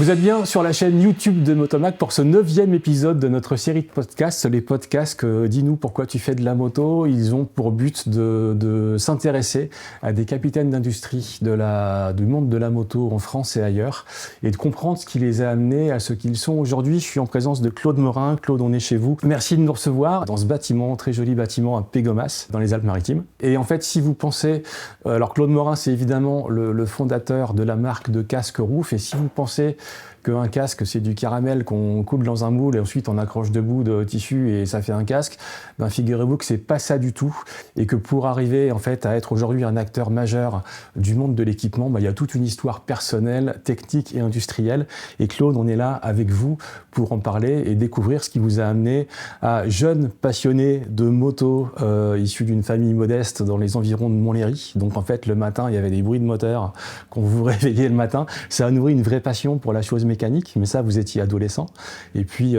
Vous êtes bien sur la chaîne YouTube de Motomac pour ce 9e épisode de notre série de podcasts. Les podcasts que Dis-nous pourquoi tu fais de la moto, ils ont pour but de s'intéresser à des capitaines d'industrie du monde de la moto en France et ailleurs et de comprendre ce qui les a amenés à ce qu'ils sont aujourd'hui. Je suis en présence de Claude Morin. Claude, on est chez vous. Merci de nous recevoir dans ce bâtiment, très joli bâtiment à Pégomas, dans les Alpes-Maritimes. Et en fait, si vous pensez... Alors Claude Morin, c'est évidemment le fondateur de la marque de casque Roof. Et si vous pensez qu'un casque, c'est du caramel qu'on coule dans un moule et ensuite on accroche deux bouts de tissu et ça fait un casque, ben figurez-vous que c'est pas ça du tout et que pour arriver en fait à être aujourd'hui un acteur majeur du monde de l'équipement, ben, il y a toute une histoire personnelle, technique et industrielle. Et Claude, on est là avec vous pour en parler et découvrir ce qui vous a amené à jeune passionné de moto issu d'une famille modeste dans les environs de Montlhéry. Donc en fait le matin il y avait des bruits de moteur quand vous vous réveillez le matin. Ça a nourri une vraie passion pour la chose mécanique, mais ça, vous étiez adolescent. Et puis,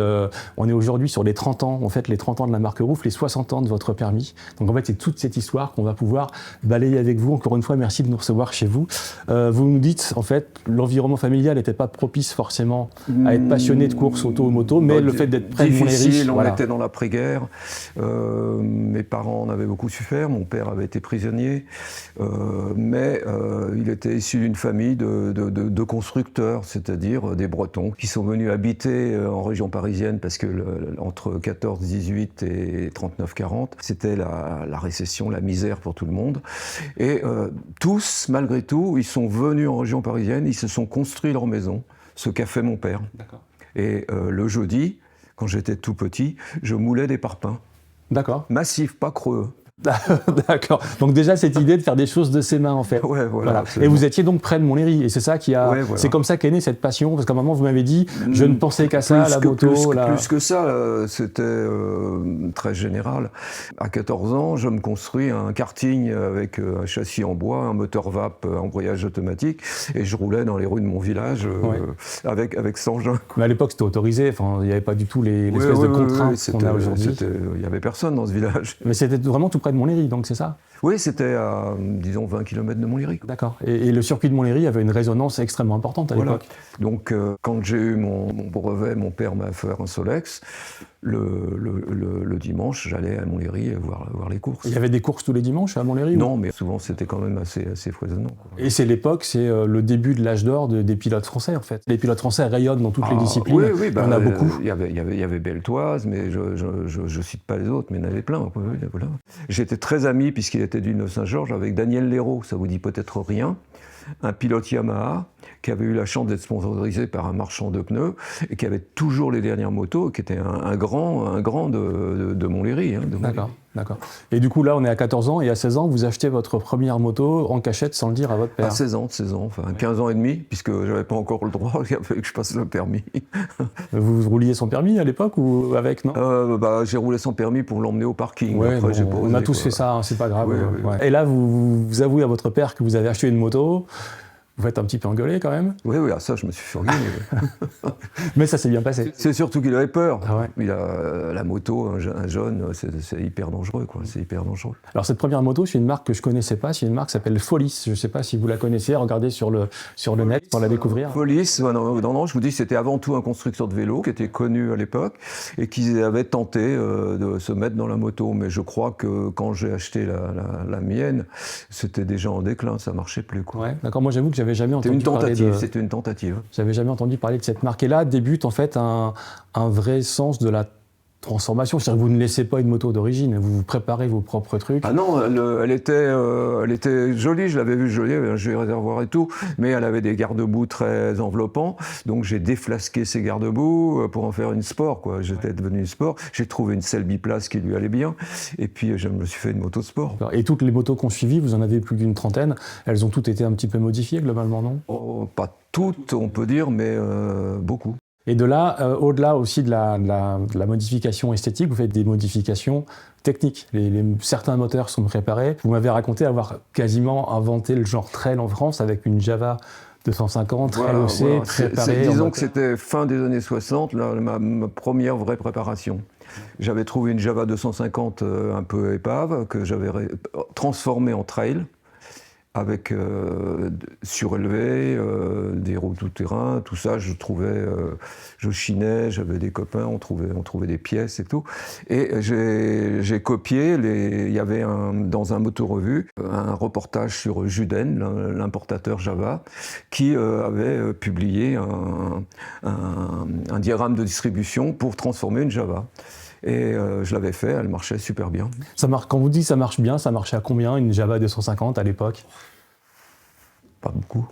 on est aujourd'hui sur les 30 ans, en fait, les 30 ans de la marque Roof, les 60 ans de votre permis. Donc, en fait, c'est toute cette histoire qu'on va pouvoir balayer avec vous. Encore une fois, merci de nous recevoir chez vous. Vous nous dites, en fait, l'environnement familial n'était pas propice forcément à être passionné de course auto-moto, mais le fait d'être près de Montlhéry... On était dans l'après-guerre. Mes parents en avaient beaucoup souffert. Mon père avait été prisonnier. Mais il était issu d'une famille de constructeurs, c'est-à-dire des Bretons qui sont venus habiter en région parisienne parce que entre 14-18 et 39-40, c'était la récession, la misère pour tout le monde. Et tous, malgré tout, ils sont venus en région parisienne, ils se sont construits leur maison, ce qu'a fait mon père. D'accord. Et le jeudi, quand j'étais tout petit, je moulais des parpaings. D'accord. Massifs, pas creux. D'accord. Donc déjà cette idée de faire des choses de ses mains en fait. Ouais, voilà. Et vous étiez donc près de Montlhéry et c'est ça qui a. Ouais, voilà. C'est comme ça qu'est née cette passion parce qu'à un moment vous m'avez dit je ne pensais qu'à ça, la moto. Plus que ça, c'était très général. À 14 ans, je me construis un karting avec un châssis en bois, un moteur VAP, embrayage automatique et je roulais dans les rues de mon village avec 100 gens. Mais à l'époque c'était autorisé. Enfin il n'y avait pas du tout l'espèce de contraintes qu'on a aujourd'hui. Il n'y avait personne dans ce village. Mais c'était vraiment tout près de Montlhéry, donc c'est ça ? Oui, c'était à, disons, 20 km de Montlhéry. D'accord. Et le circuit de Montlhéry avait une résonance extrêmement importante à l'époque. Donc, quand j'ai eu mon brevet, mon père m'a fait un Solex. Le dimanche, j'allais à Montlhéry voir les courses. Il y avait des courses tous les dimanches à Montlhéry ? Non, mais souvent, c'était quand même assez foisonnant. Quoi. Et c'est l'époque, c'est le début de l'âge d'or des pilotes français, en fait. Les pilotes français rayonnent dans toutes les disciplines. Oui, on a beaucoup. Il y avait Beltoise, mais je cite pas les autres, mais il y en avait plein. Voilà. J'étais très ami, puisqu'il était du Neuve-Saint-Georges, avec Daniel Léraud, ça vous dit peut-être rien, un pilote Yamaha qui avait eu la chance d'être sponsorisé par un marchand de pneus et qui avait toujours les dernières motos, qui était un grand de Montlhéry. D'accord. Et du coup, là, on est à 14 ans, et à 16 ans, vous achetez votre première moto en cachette sans le dire à votre père. À 16 ans, enfin 15 ans et demi, puisque j'avais pas encore le droit, il fallait que je passe le permis. Vous rouliez sans permis à l'époque ou avec, non ? J'ai roulé sans permis pour l'emmener au parking. Ouais, après, j'ai on a tous fait ça, hein, c'est pas grave. Ouais. Et là, vous avouez à votre père que vous avez acheté une moto. Vous êtes un petit peu engueulé quand même ? Oui, ça je me suis fait engueuler. Mais ça s'est bien passé. C'est surtout qu'il avait peur. Ah ouais. Il a la moto, un jeune, c'est hyper dangereux, quoi. C'est hyper dangereux. Alors cette première moto, c'est une marque que je connaissais pas. C'est une marque qui s'appelle Folis. Je sais pas si vous la connaissez. Regardez sur le net pour la découvrir. Folis, non, je vous dis, c'était avant tout un constructeur de vélo qui était connu à l'époque et qui avait tenté de se mettre dans la moto. Mais je crois que quand j'ai acheté la mienne, c'était déjà en déclin, ça marchait plus, quoi. Ouais, d'accord. Moi, j'avoue que j'avais jamais entendu parler de... C'était une tentative. J'avais jamais entendu parler de cette marque. Et là débute en fait un vrai sens de la transformation. C'est-à-dire que vous ne laissez pas une moto d'origine, vous préparez vos propres trucs. Ah non, elle était jolie, je l'avais vue jolie, elle avait un joli réservoir et tout, mais elle avait des garde-boue très enveloppants, donc j'ai déflasqué ces garde-boue pour en faire une sport, quoi. J'étais devenu une sport, j'ai trouvé une selle biplace qui lui allait bien, et puis je me suis fait une moto sport. Et toutes les motos qu'on suivit, vous en avez plus d'une trentaine, elles ont toutes été un petit peu modifiées globalement, non ? Pas toutes, on peut dire, mais beaucoup. Et de là, au-delà aussi de la modification esthétique, vous faites des modifications techniques. Certains moteurs sont préparés. Vous m'avez raconté avoir quasiment inventé le genre trail en France avec une Java 250, trail OC, préparée. Disons que c'était fin des années 60, ma première vraie préparation. J'avais trouvé une Java 250 un peu épave, que j'avais transformée en trail. avec surélevé, des roues tout-terrain, tout ça, je chinais, j'avais des copains, on trouvait des pièces et tout. Et j'ai copié, il y avait dans un motorevue, un reportage sur Juden, l'importateur Java, qui avait publié un diagramme de distribution pour transformer une Java. Et je l'avais fait, elle marchait super bien. Quand vous dites ça marche bien, ça marchait à combien une Java 250 à l'époque? Pas beaucoup.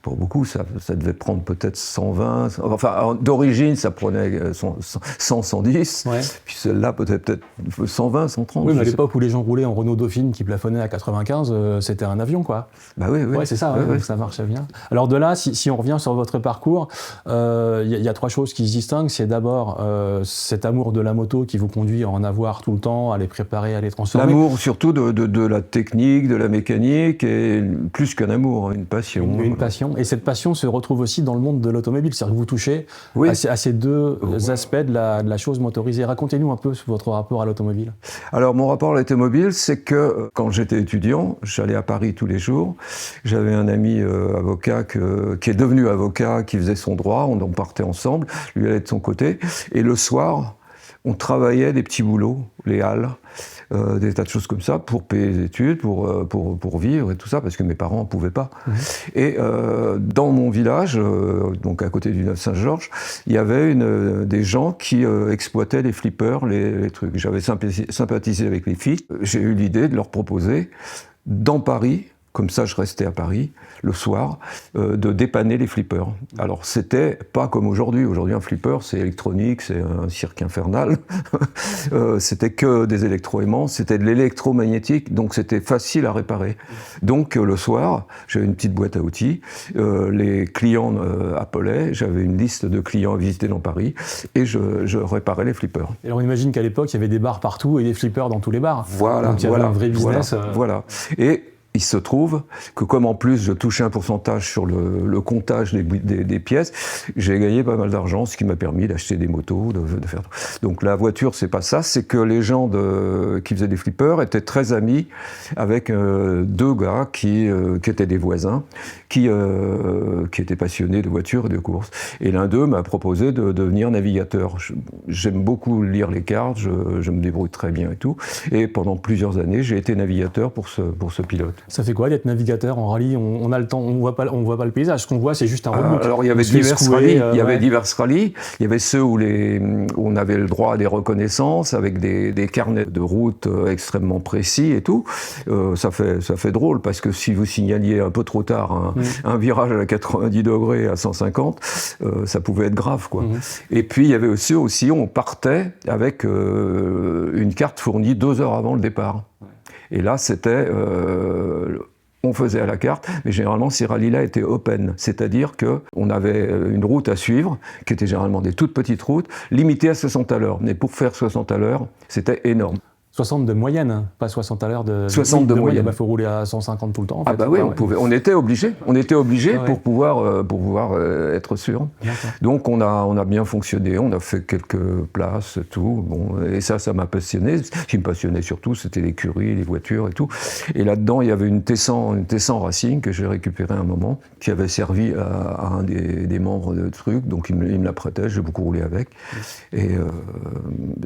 Pas beaucoup, ça devait prendre peut-être 120. Enfin, d'origine, ça prenait 100, 110. Ouais. Puis celle-là, peut-être 120, 130. Oui, mais à l'époque où les gens roulaient en Renault Dauphine qui plafonnait à 95, c'était un avion, quoi. Bah oui, oui. Ouais, c'est ça, ouais. Ça marchait bien. Alors de là, si on revient sur votre parcours, y a trois choses qui se distinguent. C'est d'abord cet amour de la moto qui vous conduit à en avoir tout le temps, à les préparer, à les transformer. L'amour surtout de la technique, de la mécanique, et plus qu'un amour, une passion. Une passion. Et cette passion se retrouve aussi dans le monde de l'automobile, c'est-à-dire que vous touchez à ces deux aspects de la chose motorisée. Racontez-nous un peu votre rapport à l'automobile. Alors mon rapport à l'automobile, c'est que quand j'étais étudiant, j'allais à Paris tous les jours. J'avais un ami avocat qui est devenu avocat, qui faisait son droit, on en partait ensemble, lui allait de son côté. Et le soir, on travaillait des petits boulots, les halles, des tas de choses comme ça, pour payer les études, pour vivre et tout ça, parce que mes parents ne pouvaient pas. Mmh. Et dans mon village, donc à côté du Neuf-Saint-Georges, il y avait des gens qui exploitaient les flippers, les trucs. J'avais sympathisé avec les filles. J'ai eu l'idée de leur proposer, dans Paris, comme ça je restais à Paris, le soir, de dépanner les flippers. Alors c'était pas comme aujourd'hui. Aujourd'hui un flipper c'est électronique, c'est un cirque infernal. C'était que des électroaimants, c'était de l'électromagnétique, donc c'était facile à réparer. Donc le soir, j'avais une petite boîte à outils, les clients appelaient, j'avais une liste de clients à visiter dans Paris, et je réparais les flippers. Et on imagine qu'à l'époque il y avait des bars partout et des flippers dans tous les bars. Voilà, donc il y avait un vrai business. Voilà. Et il se trouve que comme en plus je touchais un pourcentage sur le comptage des pièces, j'ai gagné pas mal d'argent, ce qui m'a permis d'acheter des motos, de faire... Donc la voiture, c'est pas ça, c'est que les gens qui faisaient des flippers étaient très amis avec deux gars qui étaient des voisins, qui étaient passionnés de voitures et de courses. Et l'un d'eux m'a proposé de devenir navigateur. J'aime beaucoup lire les cartes, je me débrouille très bien et tout. Et pendant plusieurs années, j'ai été navigateur pour ce pilote. Ça fait quoi d'être navigateur en rallye? On a le temps, on voit pas le paysage. Ce qu'on voit, c'est juste un roadbook. Alors il y avait divers rallyes. Il y avait divers rallyes. Il y avait ceux où on avait le droit à des reconnaissances avec des carnets de route extrêmement précis et tout. Ça fait drôle parce que si vous signaliez un peu trop tard un virage à 90 degrés à 150, ça pouvait être grave, quoi. Et puis il y avait ceux aussi où on partait avec une carte fournie 2 heures avant le départ. Et là, c'était, on faisait à la carte, mais généralement, ces rallyes-là étaient open. C'est-à-dire qu'on avait une route à suivre, qui était généralement des toutes petites routes, limitées à 60 à l'heure. Mais pour faire 60 à l'heure, c'était énorme. 60 de moyenne, pas 60 à l'heure de 60 de moyenne. Il faut rouler à 150 tout le temps. En fait. Ah bah oui, on était obligé. On était obligé pour pouvoir être sûr. Donc on a bien fonctionné. On a fait quelques places, tout. Bon, et ça m'a passionné. Ce qui me passionnait surtout, c'était l'écurie, les voitures et tout. Et là-dedans, il y avait une Tessan Racing que j'ai récupérée à un moment, qui avait servi à un des membres de truc. Donc il me la prêtait. J'ai beaucoup roulé avec. Et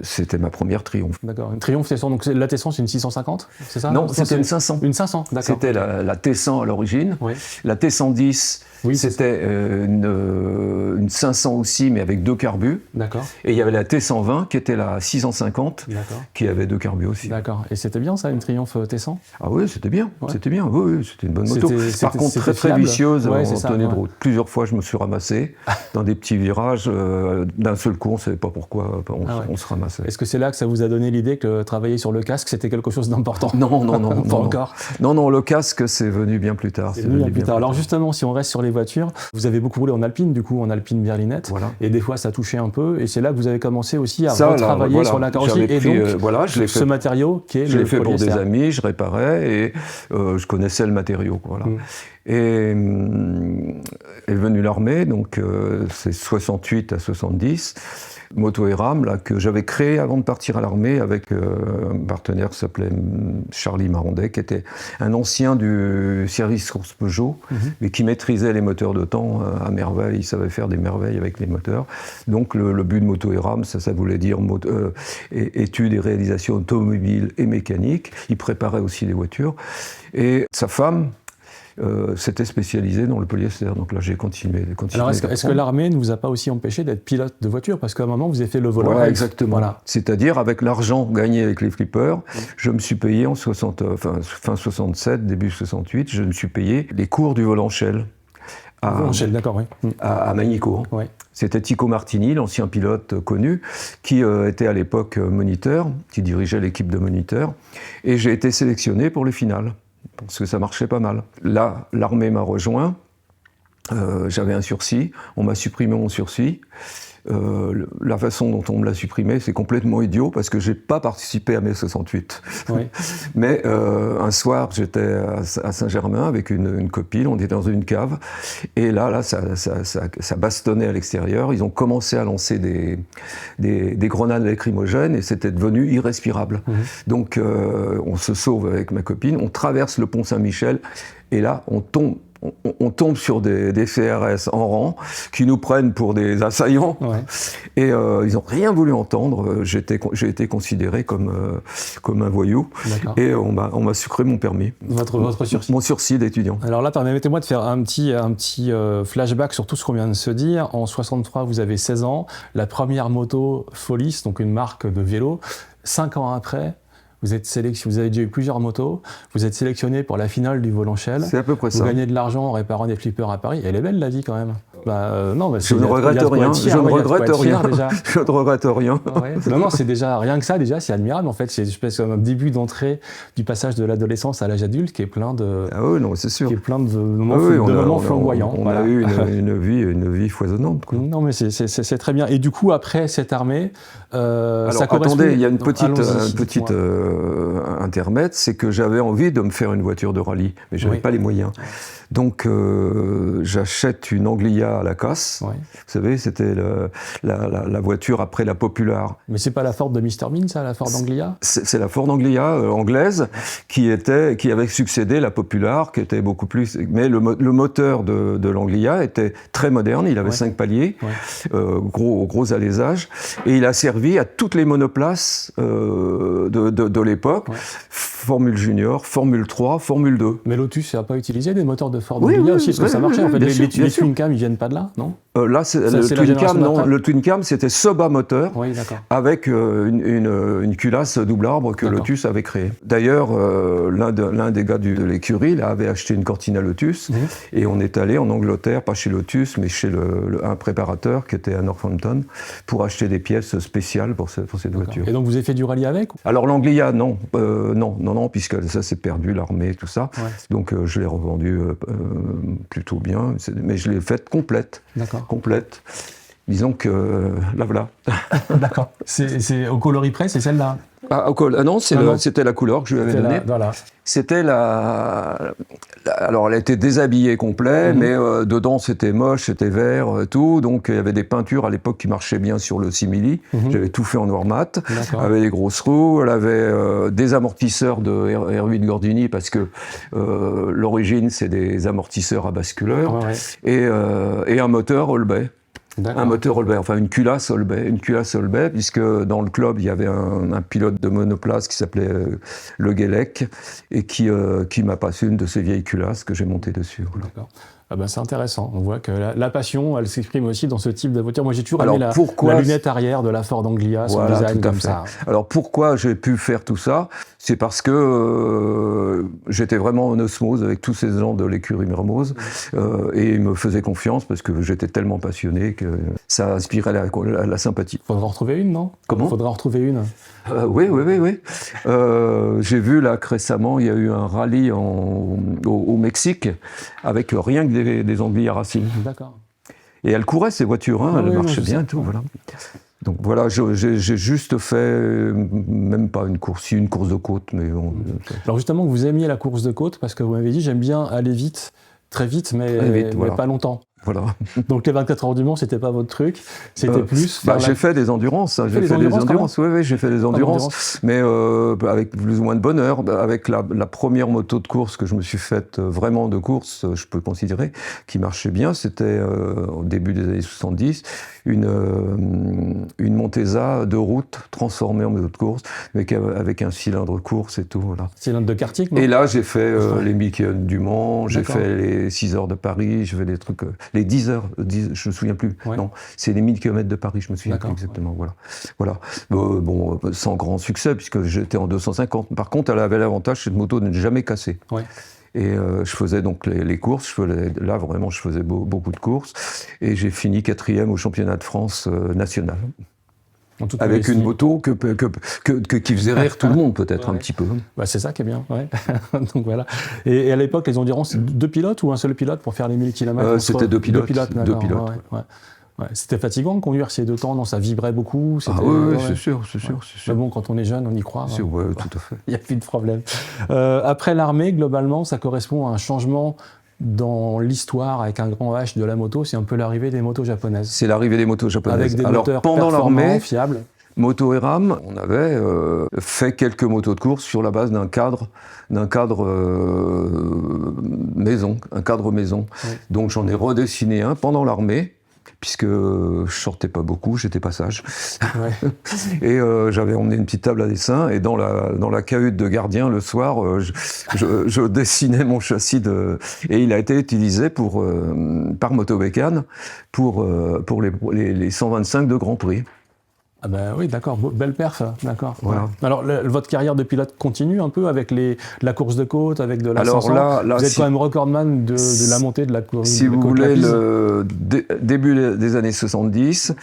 c'était ma première Triumph. D'accord. Une Triumph. Donc la Tessan, c'est une 650, c'est ça? Non, c'était une 500. Une 500, d'accord. C'était la Tessan à l'origine. Oui. La Tessan 10, c'était une 500 aussi, mais avec 2 carbus. D'accord. Et il y avait la Tessan 20, qui était la 650, qui avait 2 carbus aussi. D'accord. Et c'était bien ça, une Triumph Tessan? Ah oui, c'était bien. Ouais. C'était bien. Oui, c'était une bonne moto. Par contre, très vicieuse en tenue de route. Plusieurs fois, je me suis ramassé dans des petits virages. D'un seul coup, on ne savait pas pourquoi on se ramassait. Est-ce que c'est là que ça vous a donné l'idée que travailler sur le casque, c'était quelque chose d'important? Non. Pas encore. Non, le casque, c'est venu bien plus tard. Alors justement, si on reste sur les voitures, vous avez beaucoup roulé en Alpine, du coup, en Alpine berlinette. Voilà. Et des fois, ça touchait un peu. Et c'est là que vous avez commencé aussi à retravailler sur la carrosserie. Et donc, ce matériau qui est je l'ai fait pour des amis, je réparais et je connaissais le matériau. Voilà. Et est venue l'armée, donc c'est 68 à 70. moto et rame là, que j'avais créé avant de partir à l'armée avec un partenaire qui s'appelait Charlie Marondet, qui était un ancien du service course Peugeot, mais qui maîtrisait les moteurs de temps à merveille. Il savait faire des merveilles avec les moteurs. Donc le but de moto et rame, ça voulait dire études et réalisations automobiles et mécaniques. Il préparait aussi les voitures. Et sa femme s'était spécialisée dans le polyester. Donc là, j'ai continué. Alors, est-ce que l'armée ne vous a pas aussi empêché d'être pilote de voiture? Parce qu'à un moment, vous avez fait le volant. Voilà, exactement. Voilà. C'est-à-dire, avec l'argent gagné avec les flippers, je me suis payé fin 67, début 68, je me suis payé les cours du violoncelle. D'accord, oui. À Magnicourt. Oui. C'était Tico Martini, l'ancien pilote connu, qui était à l'époque moniteur, qui dirigeait l'équipe de moniteurs. Et j'ai été sélectionné pour les finales, parce que ça marchait pas mal. Là, l'armée m'a rejoint. J'avais un sursis. On m'a supprimé mon sursis. La façon dont on me l'a supprimé, c'est complètement idiot parce que j'ai pas participé à mai 68. Oui. Mais un soir, j'étais à Saint-Germain avec une copine, on était dans une cave, et là ça bastonnait à l'extérieur. Ils ont commencé à lancer des grenades lacrymogènes et c'était devenu irrespirable. Donc on se sauve avec ma copine, on traverse le pont Saint-Michel et là on tombe sur des CRS en rang qui nous prennent pour des assaillants. Ouais. Et ils n'ont rien voulu entendre. J'ai été considéré comme un voyou. Et on m'a sucré mon permis. Votre sursis. Mon sursis d'étudiant. Alors là, permettez-moi de faire un petit flashback sur tout ce qu'on vient de se dire. En 63, vous avez 16 ans. La première moto Folis, donc une marque de vélo. 5 ans après, vous avez déjà eu plusieurs motos, vous êtes sélectionné pour la finale du violoncelle. C'est à peu près ça. Vous gagnez de l'argent en réparant des flippers à Paris. Elle est belle la vie quand même. Non, je ne regrette rien. Je ne regrette rien. Je ne regrette rien. Non, c'est déjà rien que ça. Déjà, c'est admirable en fait. C'est un début d'entrée du passage de l'adolescence à l'âge adulte qui est plein de. Ah oui, non, c'est sûr. Qui est plein de moments flamboyants. On a eu une vie foisonnante. Quoi. Non, mais c'est très bien. Et du coup, après cette armée, alors attendez, il y a une petite intermède, c'est que j'avais envie de me faire une voiture de rallye, mais je n'avais pas les moyens. Donc j'achète une Anglia à la casse. Vous savez, c'était la voiture après la Popular. Mais c'est pas la Ford de Mr Bean, ça, la Ford Anglia? C'est la Ford Anglia anglaise qui avait succédé la Popular, qui était beaucoup plus. Mais le moteur de l'Anglia était très moderne. Il avait 5 paliers, gros alésage, et il a servi à toutes les monoplaces de l'époque. Formule Junior, Formule 3, Formule 2. Mais Lotus n'a pas utilisé des moteurs de Ford Anglia aussi, parce que ça marchait en fait. Les Twin Cam, ils viennent pas de là, non? Là, le Twin Cam, c'était ce bas moteur avec une culasse double arbre que Lotus avait créée. D'ailleurs, l'un des gars de l'écurie avait acheté une Cortina Lotus et on est allé en Angleterre, pas chez Lotus, mais chez un préparateur qui était à Northampton pour acheter des pièces spéciales pour cette voiture. Et donc vous avez fait du rallye avec? Alors l'Anglia, non, puisque ça s'est perdu, l'armée, tout ça. Donc je l'ai revendu plutôt bien, mais je l'ai faite complète. D'accord. Complète. Disons que la voilà. D'accord. C'est au coloris près, c'est celle-là? Non, c'était la couleur que je lui avais donnée. Voilà. C'était alors elle était déshabillée complet, mais dedans c'était moche, c'était vert, tout. Donc il y avait des peintures à l'époque qui marchaient bien sur le simili. J'avais tout fait en noir mat. Elle avait des grosses roues, elle avait des amortisseurs de R8 Gordini parce que l'origine c'est des amortisseurs à basculeur et un moteur Holbay. Un moteur Holbay, enfin une culasse Holbay, puisque dans le club, il y avait un pilote de monoplace qui s'appelait Le Guélec, et qui m'a passé une de ces vieilles culasses que j'ai montées dessus. Voilà. D'accord. Ah ben c'est intéressant. On voit que la passion, elle s'exprime aussi dans ce type de voiture. Moi, j'ai toujours aimé la lunette arrière de la Ford Anglia, son design comme ça. Alors, pourquoi j'ai pu faire tout ça? C'est parce que j'étais vraiment en osmose avec tous ces gens de l'écurie Mermoz et ils me faisaient confiance parce que j'étais tellement passionné que ça inspirait la sympathie. Faudra en retrouver une, non? Comment? Faudra en retrouver une. Oui. J'ai vu là que récemment, il y a eu un rallye au Mexique avec rien que des anguilles à racines. D'accord. Et elle courait ces voitures, elle marchait bien et tout, voilà. Donc voilà, j'ai juste fait, même pas une course de côte, mais bon. Alors justement, vous aimiez la course de côte parce que vous m'avez dit, j'aime bien aller vite, très vite, mais pas longtemps. Voilà. Donc les 24 heures du Mans, c'était pas votre truc, c'était plus... J'ai fait des endurances, j'ai fait des endurances, oui, j'ai fait des endurances, mais avec plus ou moins de bonheur. Avec la première moto de course que je me suis faite vraiment de course, je peux considérer, qui marchait bien, c'était au début des années 70, une Montesa de route transformée en moto de course, mais avec un cylindre course et tout. Voilà. Cylindre de karting, non? Et là, j'ai fait les 1000 km du Mans, j'ai fait les 6 heures de Paris, j'ai fait des trucs... les 10 heures, je me souviens plus. Ouais. Non, c'est les 1000 km de Paris, je me souviens plus exactement. Ouais. Voilà. Bon, sans grand succès, puisque j'étais en 250. Par contre, elle avait l'avantage, cette moto de ne jamais casser. Ouais. Et je faisais donc les courses. Là, vraiment, je faisais beaucoup de courses. Et j'ai fini 4e au championnat de France national. Avec une moto qui faisait rire tout le monde, peut-être, un petit peu. Bah, c'est ça qui est bien, ouais. Donc voilà. Et à l'époque, les endurances, 2 pilotes ou un seul pilote pour faire les 1000 km? C'était 2 pilotes. 2 pilotes. Ouais. C'était fatigant de conduire ces 2 temps, non? Ça vibrait beaucoup? Oui, c'est sûr. Mais bon, quand on est jeune, on y croit. Oui, tout à fait. Il n'y a plus de problème. Après l'armée, globalement, ça correspond à un changement dans l'histoire avec un grand H de la moto, c'est un peu l'arrivée des motos japonaises. C'est l'arrivée des motos japonaises. Avec des moteurs pendant l'armée, fiables. Moto et RAM, on avait fait quelques motos de course sur la base d'un cadre maison, un cadre maison. Oui. Donc j'en ai redessiné un pendant l'armée, puisque je sortais pas beaucoup, j'étais pas sage. Ouais. Et j'avais emmené une petite table à dessin, et dans la cahute de gardien, le soir, je dessinais mon châssis et il a été utilisé par Motobécane pour les 125 de Grand Prix. Ah ben oui, d'accord, belle perf, d'accord. Voilà. Alors, votre carrière de pilote continue un peu avec la course de côte, avec de la 500. Là, vous êtes quand même recordman de la montée de la course. Si vous voulez, le début des années 70,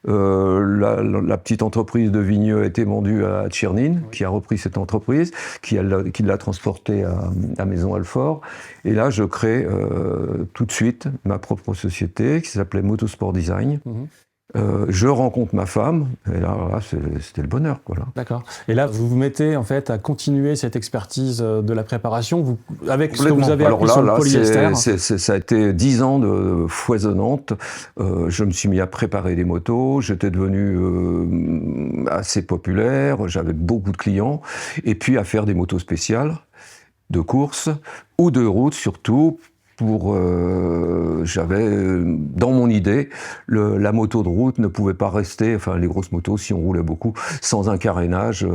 la petite entreprise de Vigneux a été vendue à Tchernin, qui a repris cette entreprise, qui l'a transportée à Maison-Alfort. Et là, je crée tout de suite ma propre société qui s'appelait Motosport Design. Je rencontre ma femme, et là c'était le bonheur, quoi. D'accord. Et là, vous vous mettez en fait à continuer cette expertise de la préparation, avec ce que vous avez appris sur le polyester. Ça a été 10 ans de foisonnante. Je me suis mis à préparer des motos, j'étais devenu assez populaire, j'avais beaucoup de clients, et puis à faire des motos spéciales, de course, ou de route surtout. J'avais dans mon idée, la moto de route ne pouvait pas rester, enfin les grosses motos, si on roulait beaucoup, sans un carénage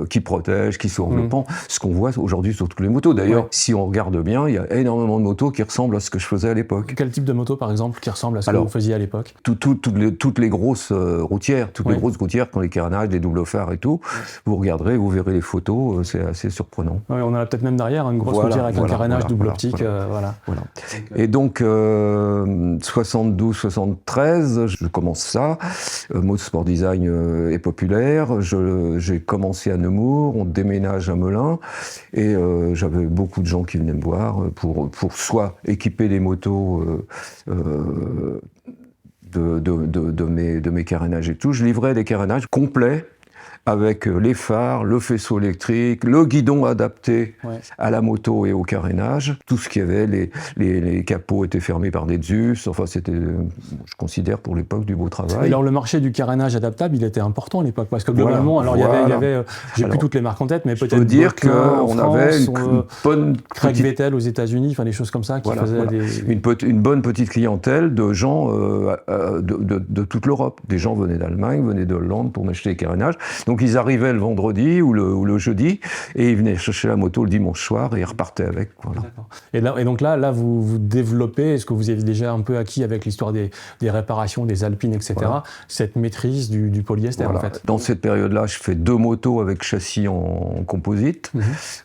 qui protège, qui soit enveloppant, ce qu'on voit aujourd'hui sur toutes les motos. D'ailleurs, si on regarde bien, il y a énormément de motos qui ressemblent à ce que je faisais à l'époque. Quel type de moto, par exemple, qui ressemble à ce que vous faisiez à l'époque? Toutes les grosses routières, les grosses routières qui ont les carénages, les doubles phares et tout, vous regarderez, vous verrez les photos, c'est assez surprenant. Oui, on en a peut-être même derrière une grosse routière avec un carénage double optique, voilà. Et donc, 72-73, je commence ça. Motosport Design est populaire. J'ai commencé à Nemours, on déménage à Melun. Et j'avais beaucoup de gens qui venaient me voir pour soit équiper les motos de mes carénages et tout. Je livrais des carénages complets, avec les phares, le faisceau électrique, le guidon adapté à la moto et au carénage. Tout ce qu'il y avait, les capots étaient fermés par des Zeus. Enfin, c'était, je considère, pour l'époque, du beau travail. Et alors, le marché du carénage adaptable, il était important à l'époque, parce que globalement, il y avait j'ai plus toutes les marques en tête, mais peut-être... Je peux dire qu'on avait une bonne... Craig Vettel aux États-Unis, enfin des choses comme ça, qui faisaient une bonne petite clientèle de gens de toute l'Europe. Des gens venaient d'Allemagne, venaient de Hollande pour m'acheter des carénages. Donc ils arrivaient le vendredi ou le jeudi et ils venaient chercher la moto le dimanche soir et ils repartaient avec. Voilà. Et donc là vous développez, est-ce que vous avez déjà un peu acquis avec l'histoire des réparations, des alpines, etc., cette maîtrise du polyester en fait? Dans cette période-là, je fais 2 motos avec châssis en composite.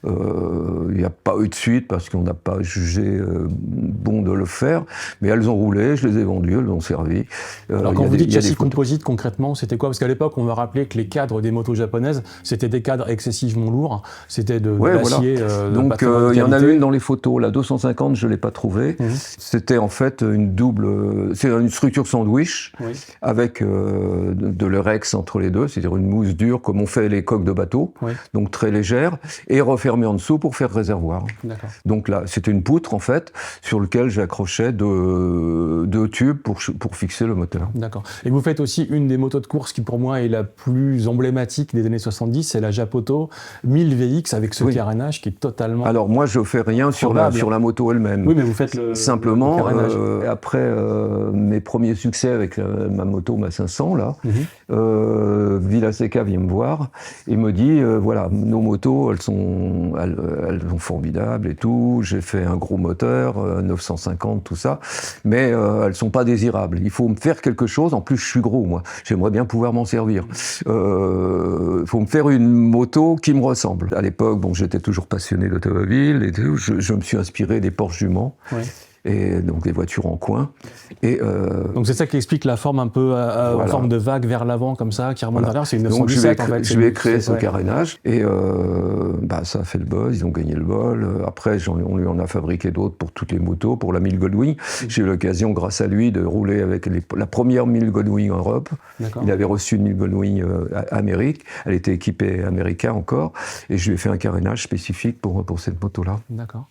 Il n'y a pas eu de suite parce qu'on n'a pas jugé bon de le faire, mais elles ont roulé, je les ai vendues, elles ont servi. Alors quand vous dites châssis composite, concrètement, c'était quoi? Parce qu'à l'époque, on va rappeler que les cadres des motos japonaises, c'était des cadres excessivement lourds, c'était de Ouais, l'acier. voilà. Donc il y en a une dans les photos, la 250, je l'ai pas trouvée. C'était en fait c'est une structure sandwich avec de l'Eurex entre les deux, c'est-à-dire une mousse dure comme on fait les coques de bateau, donc très légère, et refermée en dessous pour faire réservoir. D'accord. Donc là, c'était une poutre en fait sur lequel j'accrochais deux tubes pour fixer le moteur. D'accord. Et vous faites aussi une des motos de course qui pour moi est la plus emblématique des années 70, c'est la Japoto 1000 VX avec ce carénage qui est totalement... Alors moi je fais rien sur la moto elle-même. Oui, mais vous faites le simplement carénage. Après mes premiers succès avec ma moto, ma 500 là, Villaseca vient me voir et me dit voilà, nos motos elles sont formidables et tout, j'ai fait un gros moteur 950 tout ça, mais elles sont pas désirables, il faut me faire quelque chose, en plus je suis gros moi, j'aimerais bien pouvoir m'en servir, faut me faire une moto qui me ressemble. À l'époque bon, j'étais toujours passionné d'automobile et tout, je me suis inspiré des Porsche Jument. Et donc des voitures en coin. Et donc c'est ça qui explique la forme un peu en forme de vague vers l'avant comme ça, qui remonte vers l'arrière. C'est une 917 en fait. Je vais créer ce carénage et ça a fait le buzz, ils ont gagné le bol. Après on lui en a fabriqué d'autres pour toutes les motos, pour la 1000 Goldwing. J'ai eu l'occasion grâce à lui de rouler avec la première 1000 Goldwing en Europe. Il avait reçu une 1000 Goldwing Amérique, elle était équipée américain encore, et je lui ai fait un carénage spécifique pour cette moto-là. D'accord.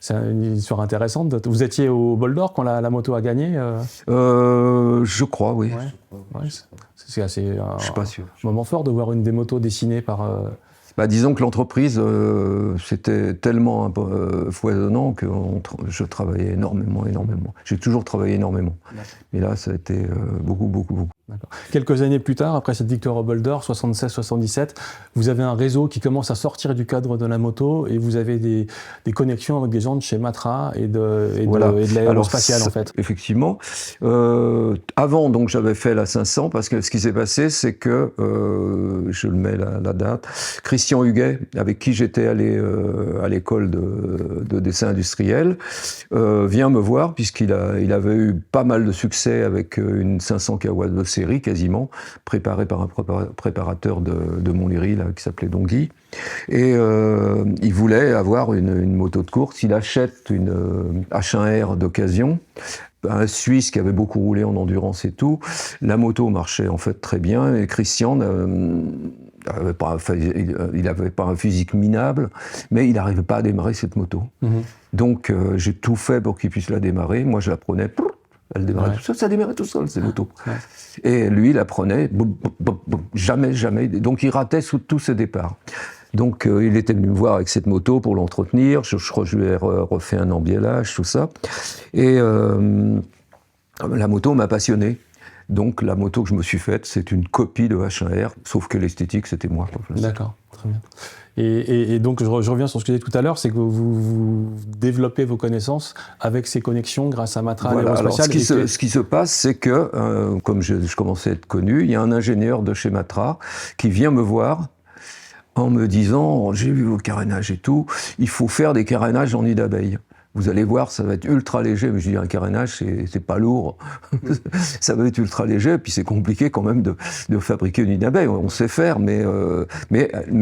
C'est une histoire intéressante. Vous étiez au Bol d'Or quand la moto a gagné Je crois, oui. Ouais, c'est assez je suis pas sûr. Moment fort de voir une des motos dessinée par... disons que l'entreprise, c'était tellement foisonnant que je travaillais énormément. J'ai toujours travaillé énormément. Mais là, ça a été beaucoup. D'accord. Quelques années plus tard, après cette victoire au Bol d'Or, 76-77, vous avez un réseau qui commence à sortir du cadre de la moto et vous avez des connexions avec des gens de chez Matra et de l'aérospatiale en fait. Effectivement. Avant, donc, j'avais fait la 500 parce que ce qui s'est passé, c'est que, je le mets la date, Christian Huguet, avec qui j'étais allé à l'école de dessin industriel, vient me voir puisqu'il avait eu pas mal de succès avec une 500 kW de série quasiment, préparée par un préparateur de Montlhéry là, qui s'appelait Dongui. Et il voulait avoir une moto de course. Il achète une H1R d'occasion, un Suisse qui avait beaucoup roulé en endurance et tout. La moto marchait en fait très bien et Christian il n'avait pas un physique minable, mais il n'arrivait pas à démarrer cette moto. Donc j'ai tout fait pour qu'il puisse la démarrer. Moi je la prenais, elle démarrait tout seul, ça démarrait tout seul, ces motos. Et lui, il la prenait, jamais. Donc il ratait tous ses départs. Donc il était venu me voir avec cette moto pour l'entretenir. Je crois que je lui ai refait un embiellage, tout ça. Et la moto m'a passionné. Donc la moto que je me suis faite, c'est une copie de H1R, sauf que l'esthétique, c'était moi. D'accord, très bien. Et donc je reviens sur ce que je disais tout à l'heure, c'est que vous développez vos connaissances avec ces connexions grâce à Matra Aérospatiale. Ce qui se passe, c'est que, comme je commençais à être connu, il y a un ingénieur de chez Matra qui vient me voir en me disant « J'ai vu vos carénages et tout, il faut faire des carénages en nid d'abeille. » Vous allez voir, ça va être ultra léger. Mais je dis, un carénage, c'est pas lourd. Ça va être ultra léger, puis c'est compliqué quand même de fabriquer une nid d'abeille. On sait faire, mais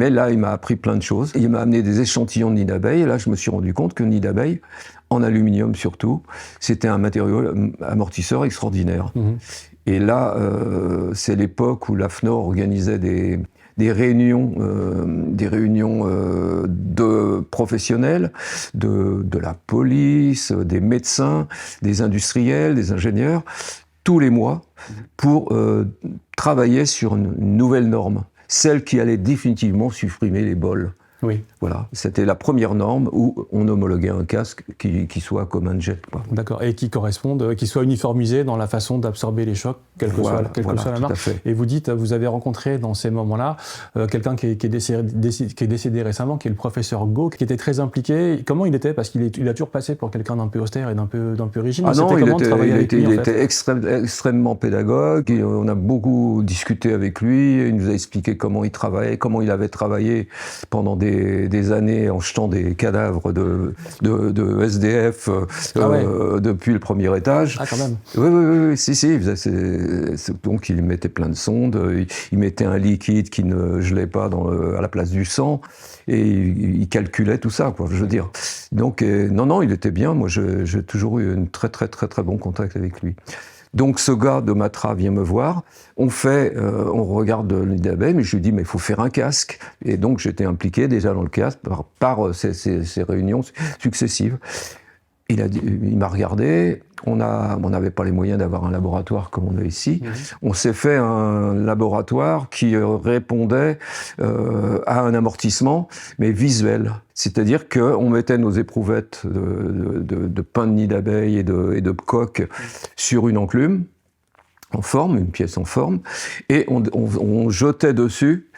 là, il m'a appris plein de choses. Il m'a amené des échantillons de nid d'abeille, et là, je me suis rendu compte que le nid d'abeille, en aluminium surtout, c'était un matériau amortisseur extraordinaire. Et là, c'est l'époque où l'AFNOR organisait des réunions de professionnels, de la police, des médecins, des industriels, des ingénieurs, tous les mois, pour travailler sur une nouvelle norme, celle qui allait définitivement supprimer les bols. Oui. Voilà, c'était la première norme où on homologuait un casque qui soit comme un jet. D'accord, et qui corresponde, qui soit uniformisé dans la façon d'absorber les chocs, quelle que soit la marque. Et vous dites, vous avez rencontré dans ces moments-là quelqu'un qui est décédé récemment, qui est le professeur Gau, qui était très impliqué. Comment il était? Parce qu'il a toujours passé pour quelqu'un d'un peu austère et d'un peu rigide. Ah non, il était extrêmement pédagogue. Et on a beaucoup discuté avec lui. Il nous a expliqué comment il travaillait, comment il avait travaillé pendant des des années en jetant des cadavres de SDF depuis le premier étage. Ah, quand même. Oui, si. Donc il mettait plein de sondes, il mettait un liquide qui ne gelait pas à la place du sang, et il calculait tout ça, quoi, je veux dire. Donc non, il était bien. Moi, j'ai toujours eu un très bon contact avec lui. Donc ce gars de Matra vient me voir, on regarde le nid d'abeille, mais je lui dis mais il faut faire un casque. Et donc j'étais impliqué déjà dans le casque par ces réunions successives. Il m'a regardé, on n'avait pas les moyens d'avoir un laboratoire comme on a ici. On s'est fait un laboratoire qui répondait à un amortissement, mais visuel. C'est-à-dire qu'on mettait nos éprouvettes de pain de nid d'abeille et de coque sur une enclume, une pièce en forme, et on jetait dessus,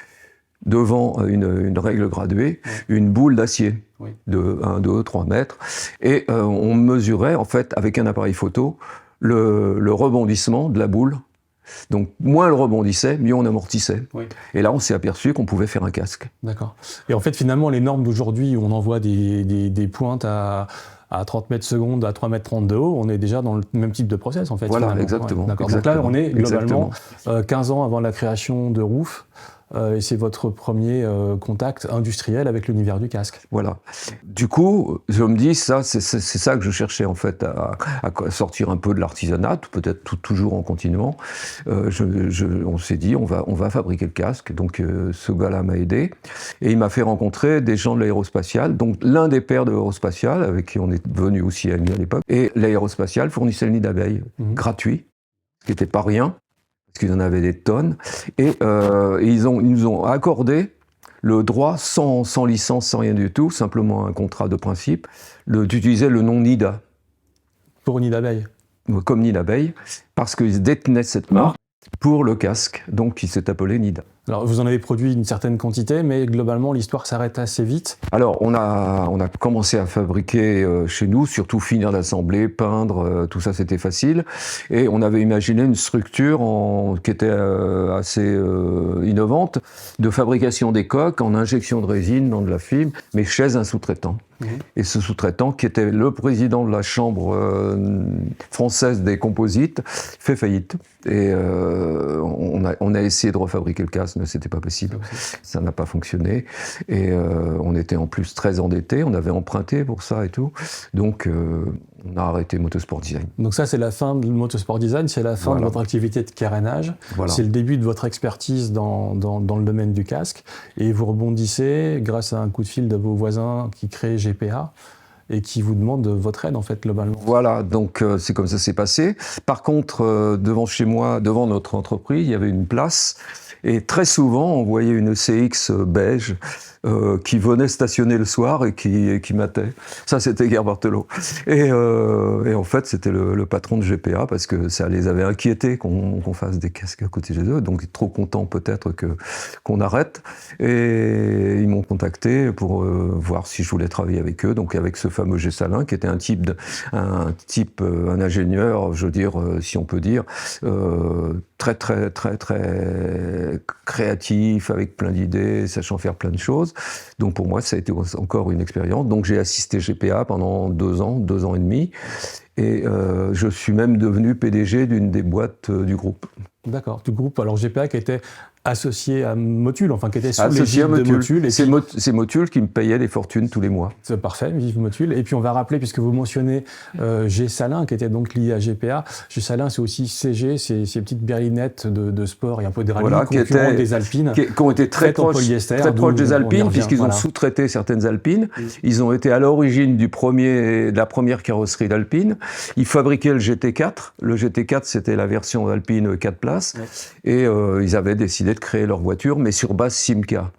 devant une règle graduée, une boule d'acier de 1, 2, 3 mètres, et on mesurait en fait avec un appareil photo le rebondissement de la boule. Donc moins elle rebondissait, mieux on amortissait. Oui. Et là on s'est aperçu qu'on pouvait faire un casque. D'accord. Et en fait finalement les normes d'aujourd'hui où on envoie des pointes à 30 mètres secondes, à 3 mètres 30 de haut, on est déjà dans le même type de process en fait. Voilà, finalement. exactement. D'accord. Donc là on est globalement 15 ans avant la création de Roof. Et c'est votre premier contact industriel avec l'univers du casque. Voilà. Du coup, je me dis, c'est ça que je cherchais en fait, à sortir un peu de l'artisanat, peut-être toujours en continuant. On s'est dit, on va fabriquer le casque. Donc ce gars-là m'a aidé. Et il m'a fait rencontrer des gens de l'aérospatiale. Donc l'un des pères de l'aérospatiale, avec qui on est devenu aussi amis à l'époque. Et l'aérospatiale fournissait le nid d'abeilles, gratuit, ce qui n'était pas rien. Parce qu'ils en avaient des tonnes, et ils nous ont accordé le droit, sans licence, sans rien du tout, simplement un contrat de principe, d'utiliser le nom NIDA. Pour nid d'abeille. Comme nid d'abeille, parce qu'ils détenaient cette marque pour le casque, donc il s'est appelé NIDA. Alors vous en avez produit une certaine quantité, mais globalement l'histoire s'arrête assez vite. Alors on a commencé à fabriquer chez nous, surtout finir d'assembler, peindre, tout ça c'était facile. Et on avait imaginé une structure qui était assez innovante, de fabrication des coques en injection de résine dans de la fibre, mais chez un sous-traitant. Et ce sous-traitant, qui était le président de la chambre française des composites, fait faillite. Et on a essayé de refabriquer le casque, mais c'était pas possible. Ça n'a pas fonctionné. Et on était en plus très endettés, on avait emprunté pour ça et tout. Donc on a arrêté Motosport Design. Donc ça, c'est la fin de Motosport Design, c'est la fin de votre activité de carénage. Voilà. C'est le début de votre expertise dans le domaine du casque. Et vous rebondissez grâce à un coup de fil de vos voisins qui créent GPA et qui vous demandent votre aide, en fait, globalement. Voilà, donc c'est comme ça s'est passé. Par contre, devant chez moi, devant notre entreprise, il y avait une place. Et très souvent, on voyait une CX beige qui venait stationner le soir et qui matait. Ça, c'était Guerre Barthelot. Et en fait, c'était le patron de GPA, parce que ça les avait inquiétés qu'on fasse des casques à côté de eux. Donc, trop contents peut-être qu'on arrête. Et ils m'ont contacté pour voir si je voulais travailler avec eux. Donc, avec ce fameux Gessalin, qui était un ingénieur, je veux dire, si on peut dire, très créatif, avec plein d'idées, sachant faire plein de choses. Donc pour moi, ça a été encore une expérience. Donc j'ai assisté GPA pendant 2 ans et demi, et je suis même devenu PDG d'une des boîtes du groupe. D'accord, du groupe. Alors GPA qui était associé à Motul, enfin qui était sous l'égide de Motul. C'est Motul qui me payait des fortunes tous les mois. C'est parfait, vive Motul. Et puis on va rappeler, puisque vous mentionnez Gessalin, qui était donc lié à GPA. Gessalin, c'est aussi CG, ces petites berlinettes de sport et un peu de rallye concurrentes des Alpines. Qui ont été très proches des Alpines, puisqu'ils ont sous-traité certaines Alpines. Ils ont été à l'origine de la première carrosserie d'Alpine. Ils fabriquaient le GT4. Le GT4, c'était la version Alpine 4 places. Et ils avaient décidé de créer leur voiture, mais sur base Simca.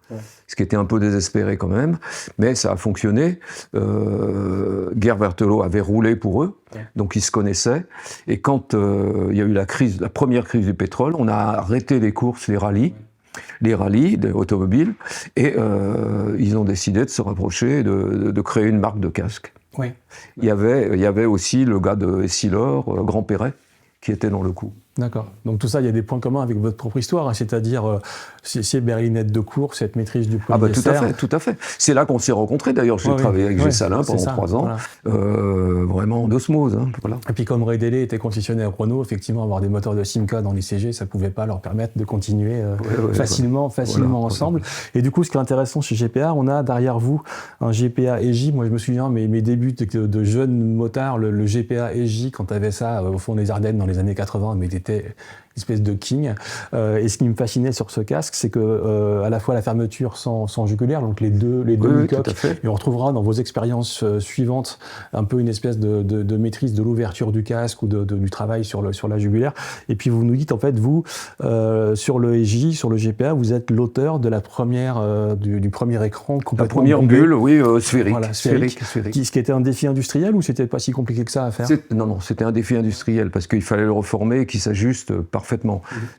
Ce qui était un peu désespéré quand même, mais ça a fonctionné. Guerre Barthelot avait roulé pour eux, donc ils se connaissaient. Et quand il y a eu la première crise du pétrole, on a arrêté les courses, les rallyes automobiles, et ils ont décidé de se rapprocher, de créer une marque de casque. Oui. Il y avait aussi le gars de Essilor, Grand Perret, qui était dans le coup. D'accord. Donc tout ça, il y a des points communs avec votre propre histoire, hein, c'est-à-dire ces berlinettes de cours, cette maîtrise du polyester. Tout à fait. C'est là qu'on s'est rencontrés d'ailleurs. J'ai travaillé avec Gessalin pendant 3 ans, vraiment en osmose. Hein, voilà. Et puis comme Ray Delay était concessionnaire Renault, effectivement, avoir des moteurs de Simca dans les CG, ça ne pouvait pas leur permettre de continuer facilement ensemble. Et du coup, ce qui est intéressant chez GPA, on a derrière vous un GPA EJ. Moi, je me souviens, mes débuts de jeune motard, le GPA EJ, quand tu avais ça au fond des Ardennes dans les années 80, mais t'étais une espèce de king. Et ce qui me fascinait sur ce casque, c'est que à la fois la fermeture sans jugulaire, donc les deux coques, et on retrouvera dans vos expériences suivantes un peu une espèce de maîtrise de l'ouverture du casque ou du travail sur la jugulaire. Et puis vous nous dites en fait, vous, sur le EJ, sur le GPA, vous êtes l'auteur de la première, du premier écran complètement la première bombé. bulle, oui, sphérique. Voilà, sphérique. Ce qui était un défi industriel ou c'était pas si compliqué que ça à faire? Non, c'était un défi industriel parce qu'il fallait le reformer et qu'il s'ajuste parfaitement.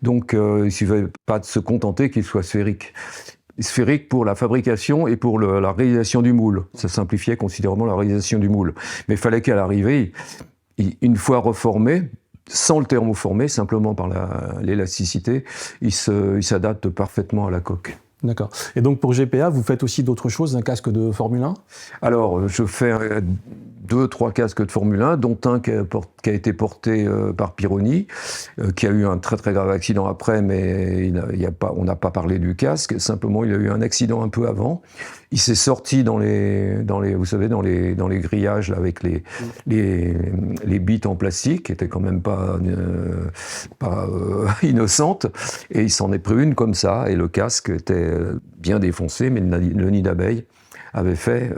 Donc, il ne suffisait pas de se contenter qu'il soit sphérique. Sphérique pour la fabrication et pour la réalisation du moule. Ça simplifiait considérablement la réalisation du moule. Mais il fallait qu'à l'arrivée, une fois reformé, sans le thermoformer, simplement par l'élasticité, il s'adapte parfaitement à la coque. D'accord. Et donc pour GPA, vous faites aussi d'autres choses, un casque de Formule 1? Alors, je fais 2-3 casques de Formule 1, dont un qui a été porté par Pironi, qui a eu un très très grave accident après, mais on n'a pas parlé du casque. Simplement, il a eu un accident un peu avant. Il s'est sorti dans les grillages là, avec les bites en plastique, qui étaient quand même pas innocentes, et il s'en est pris une comme ça, et le casque était bien défoncé, mais le nid d'abeille avait fait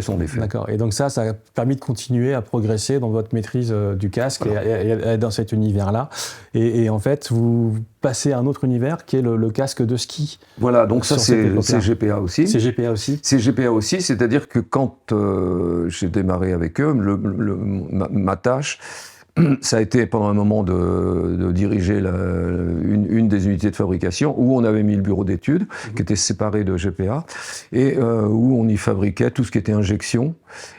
son effet. D'accord. Et donc ça a permis de continuer à progresser dans votre maîtrise du casque et dans cet univers-là. Et en fait, vous passez à un autre univers qui est le casque de ski. Voilà, donc ça c'est GPA aussi. C'est GPA aussi. C'est GPA aussi, c'est-à-dire que quand j'ai démarré avec eux, ma tâche, ça a été pendant un moment de diriger une des unités de fabrication où on avait mis le bureau d'études qui était séparé de GPA et où on y fabriquait tout ce qui était injection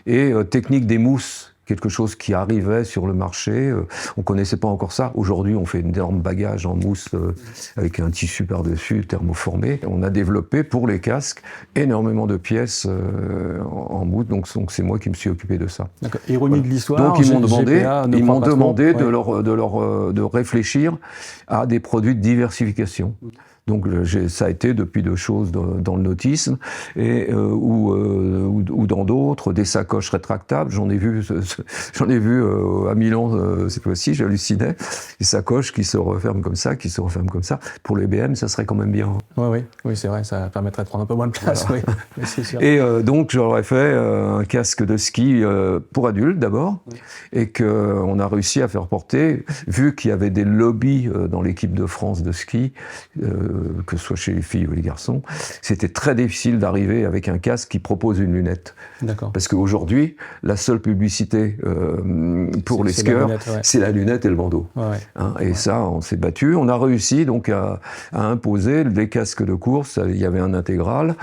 et technique des mousses. Quelque chose qui arrivait sur le marché. On ne connaissait pas encore ça. Aujourd'hui, on fait une énorme bagage en mousse avec un tissu par-dessus, thermoformé. On a développé pour les casques énormément de pièces en mousse. Donc c'est moi qui me suis occupé de ça. Ironie de l'histoire. Donc ils m'ont demandé de réfléchir à des produits de diversification. Donc ça a été depuis 2 choses dans le nautisme ou dans d'autres, des sacoches rétractables. J'en ai vu à Milan cette fois-ci, j'hallucinais. Des sacoches qui se referment comme ça, Pour les BM, ça serait quand même bien. Oui, c'est vrai, ça permettrait de prendre un peu moins de place. Voilà. Oui, c'est sûr. Et donc j'aurais fait un casque de ski pour adultes d'abord, et qu'on a réussi à faire porter, vu qu'il y avait des lobbies dans l'équipe de France de ski, que ce soit chez les filles ou les garçons, c'était très difficile d'arriver avec un casque qui propose une lunette. D'accord. Parce qu'aujourd'hui, la seule publicité pour les skieurs, c'est la lunette et le bandeau. Et ça, on s'est battu. On a réussi donc à imposer des casques de course. Il y avait un intégral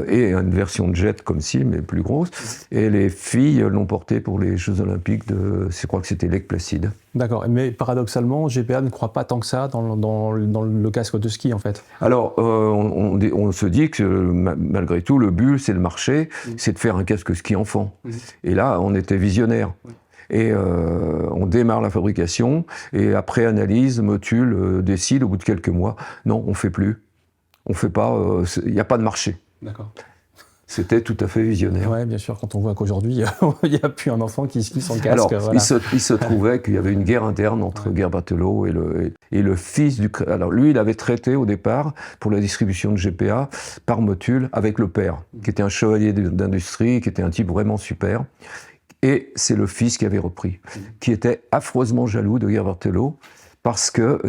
et une version de jet comme ci, mais plus grosse. Et les filles l'ont porté pour les Jeux Olympiques je crois que c'était Lake Placid. D'accord, mais paradoxalement, GPA ne croit pas tant que ça dans le casque de ski en fait. Alors, on se dit que malgré tout, le but, c'est le marché, c'est de faire un casque ski enfant. Et là, on était visionnaire. Et on démarre la fabrication, et après analyse, Motul décide au bout de quelques mois, non, on ne fait plus. On ne fait pas, il n'y a pas de marché. D'accord. C'était tout à fait visionnaire. Oui, bien sûr, quand on voit qu'aujourd'hui, il n'y a plus un enfant qui skie sans casque. Alors, voilà. il se trouvait qu'il y avait une guerre interne entre Gerbertello et le fils du... Alors, lui, il avait traité au départ, pour la distribution de GPA, par Motul, avec le père, qui était un chevalier d'industrie, qui était un type vraiment super. Et c'est le fils qui avait repris, qui était affreusement jaloux de Gerbertello, parce que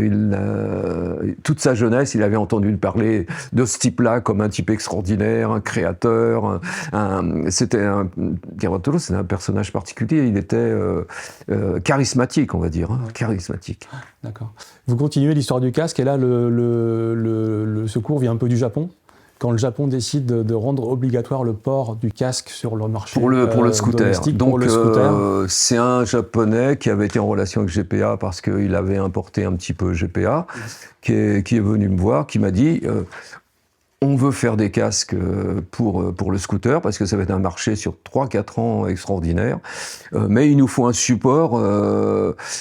toute sa jeunesse, il avait entendu parler de ce type-là comme un type extraordinaire, un créateur. Gerbertello, c'était un personnage particulier. Il était charismatique, on va dire, charismatique. D'accord. Vous continuez l'histoire du casque, et là, le secours vient un peu du Japon. quand le Japon décide de rendre obligatoire le port du casque sur le marché pour le scooter. Donc, pour le scooter. C'est un Japonais qui avait été en relation avec GPA parce qu'il avait importé un petit peu GPA, qui est venu me voir, qui m'a dit on veut faire des casques pour le scooter parce que ça va être un marché sur 3-4 ans extraordinaire, mais il nous faut un support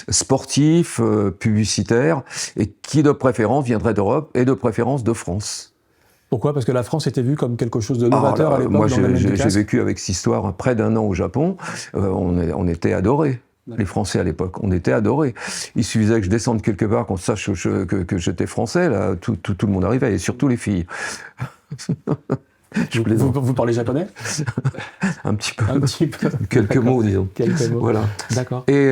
sportif, publicitaire, et qui de préférence viendrait d'Europe et de préférence de France. Pourquoi ? Parce que la France était vue comme quelque chose de novateur à l'époque. Moi, dans le domaine du casque. j'ai vécu avec cette histoire près d'1 an au Japon. On était adorés. Les Français à l'époque, on était adorés. Il suffisait que je descende quelque part, qu'on sache que j'étais français, là, tout le monde arrivait, et surtout les filles. Vous parlez japonais ? Un petit peu. Un petit peu. Quelques mots, disons. Quelques mots. Voilà. D'accord. Et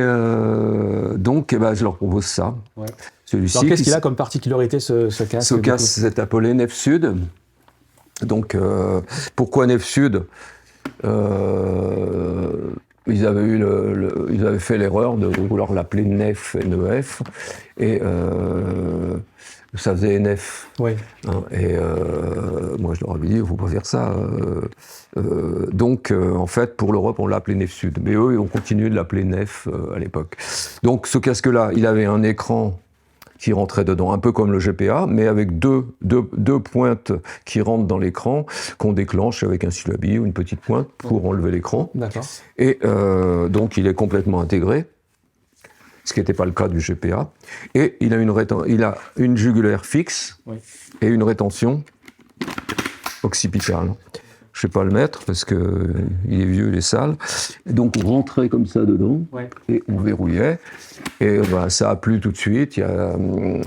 donc, je leur propose ça. Ouais. Celui-ci. Alors, qu'est-ce qu'il a comme particularité, ce casque ? Ce casque, c'est appelé Nef Sud. Donc, pourquoi Nef Sud ? Ils avaient fait l'erreur de vouloir l'appeler Nef, N-E-F, et ça faisait NF. Oui. Hein, et moi, je leur avais dit, il ne faut pas faire ça. Donc, en fait, pour l'Europe, on l'a appelé Nef Sud. Mais eux, ils ont continué de l'appeler Nef à l'époque. Donc, ce casque-là, il avait un écran qui rentrait dedans, un peu comme le GPA, mais avec deux pointes qui rentrent dans l'écran, qu'on déclenche avec un stylo à billes ou une petite pointe pour enlever l'écran. D'accord. Et donc, il est complètement intégré, ce qui n'était pas le cas du GPA. Et il a une jugulaire fixe et une rétention occipitale. Je ne sais pas le mettre parce qu'il est vieux, il est sale. Et donc on rentrait comme ça dedans et on verrouillait. Et ça a plu tout de suite.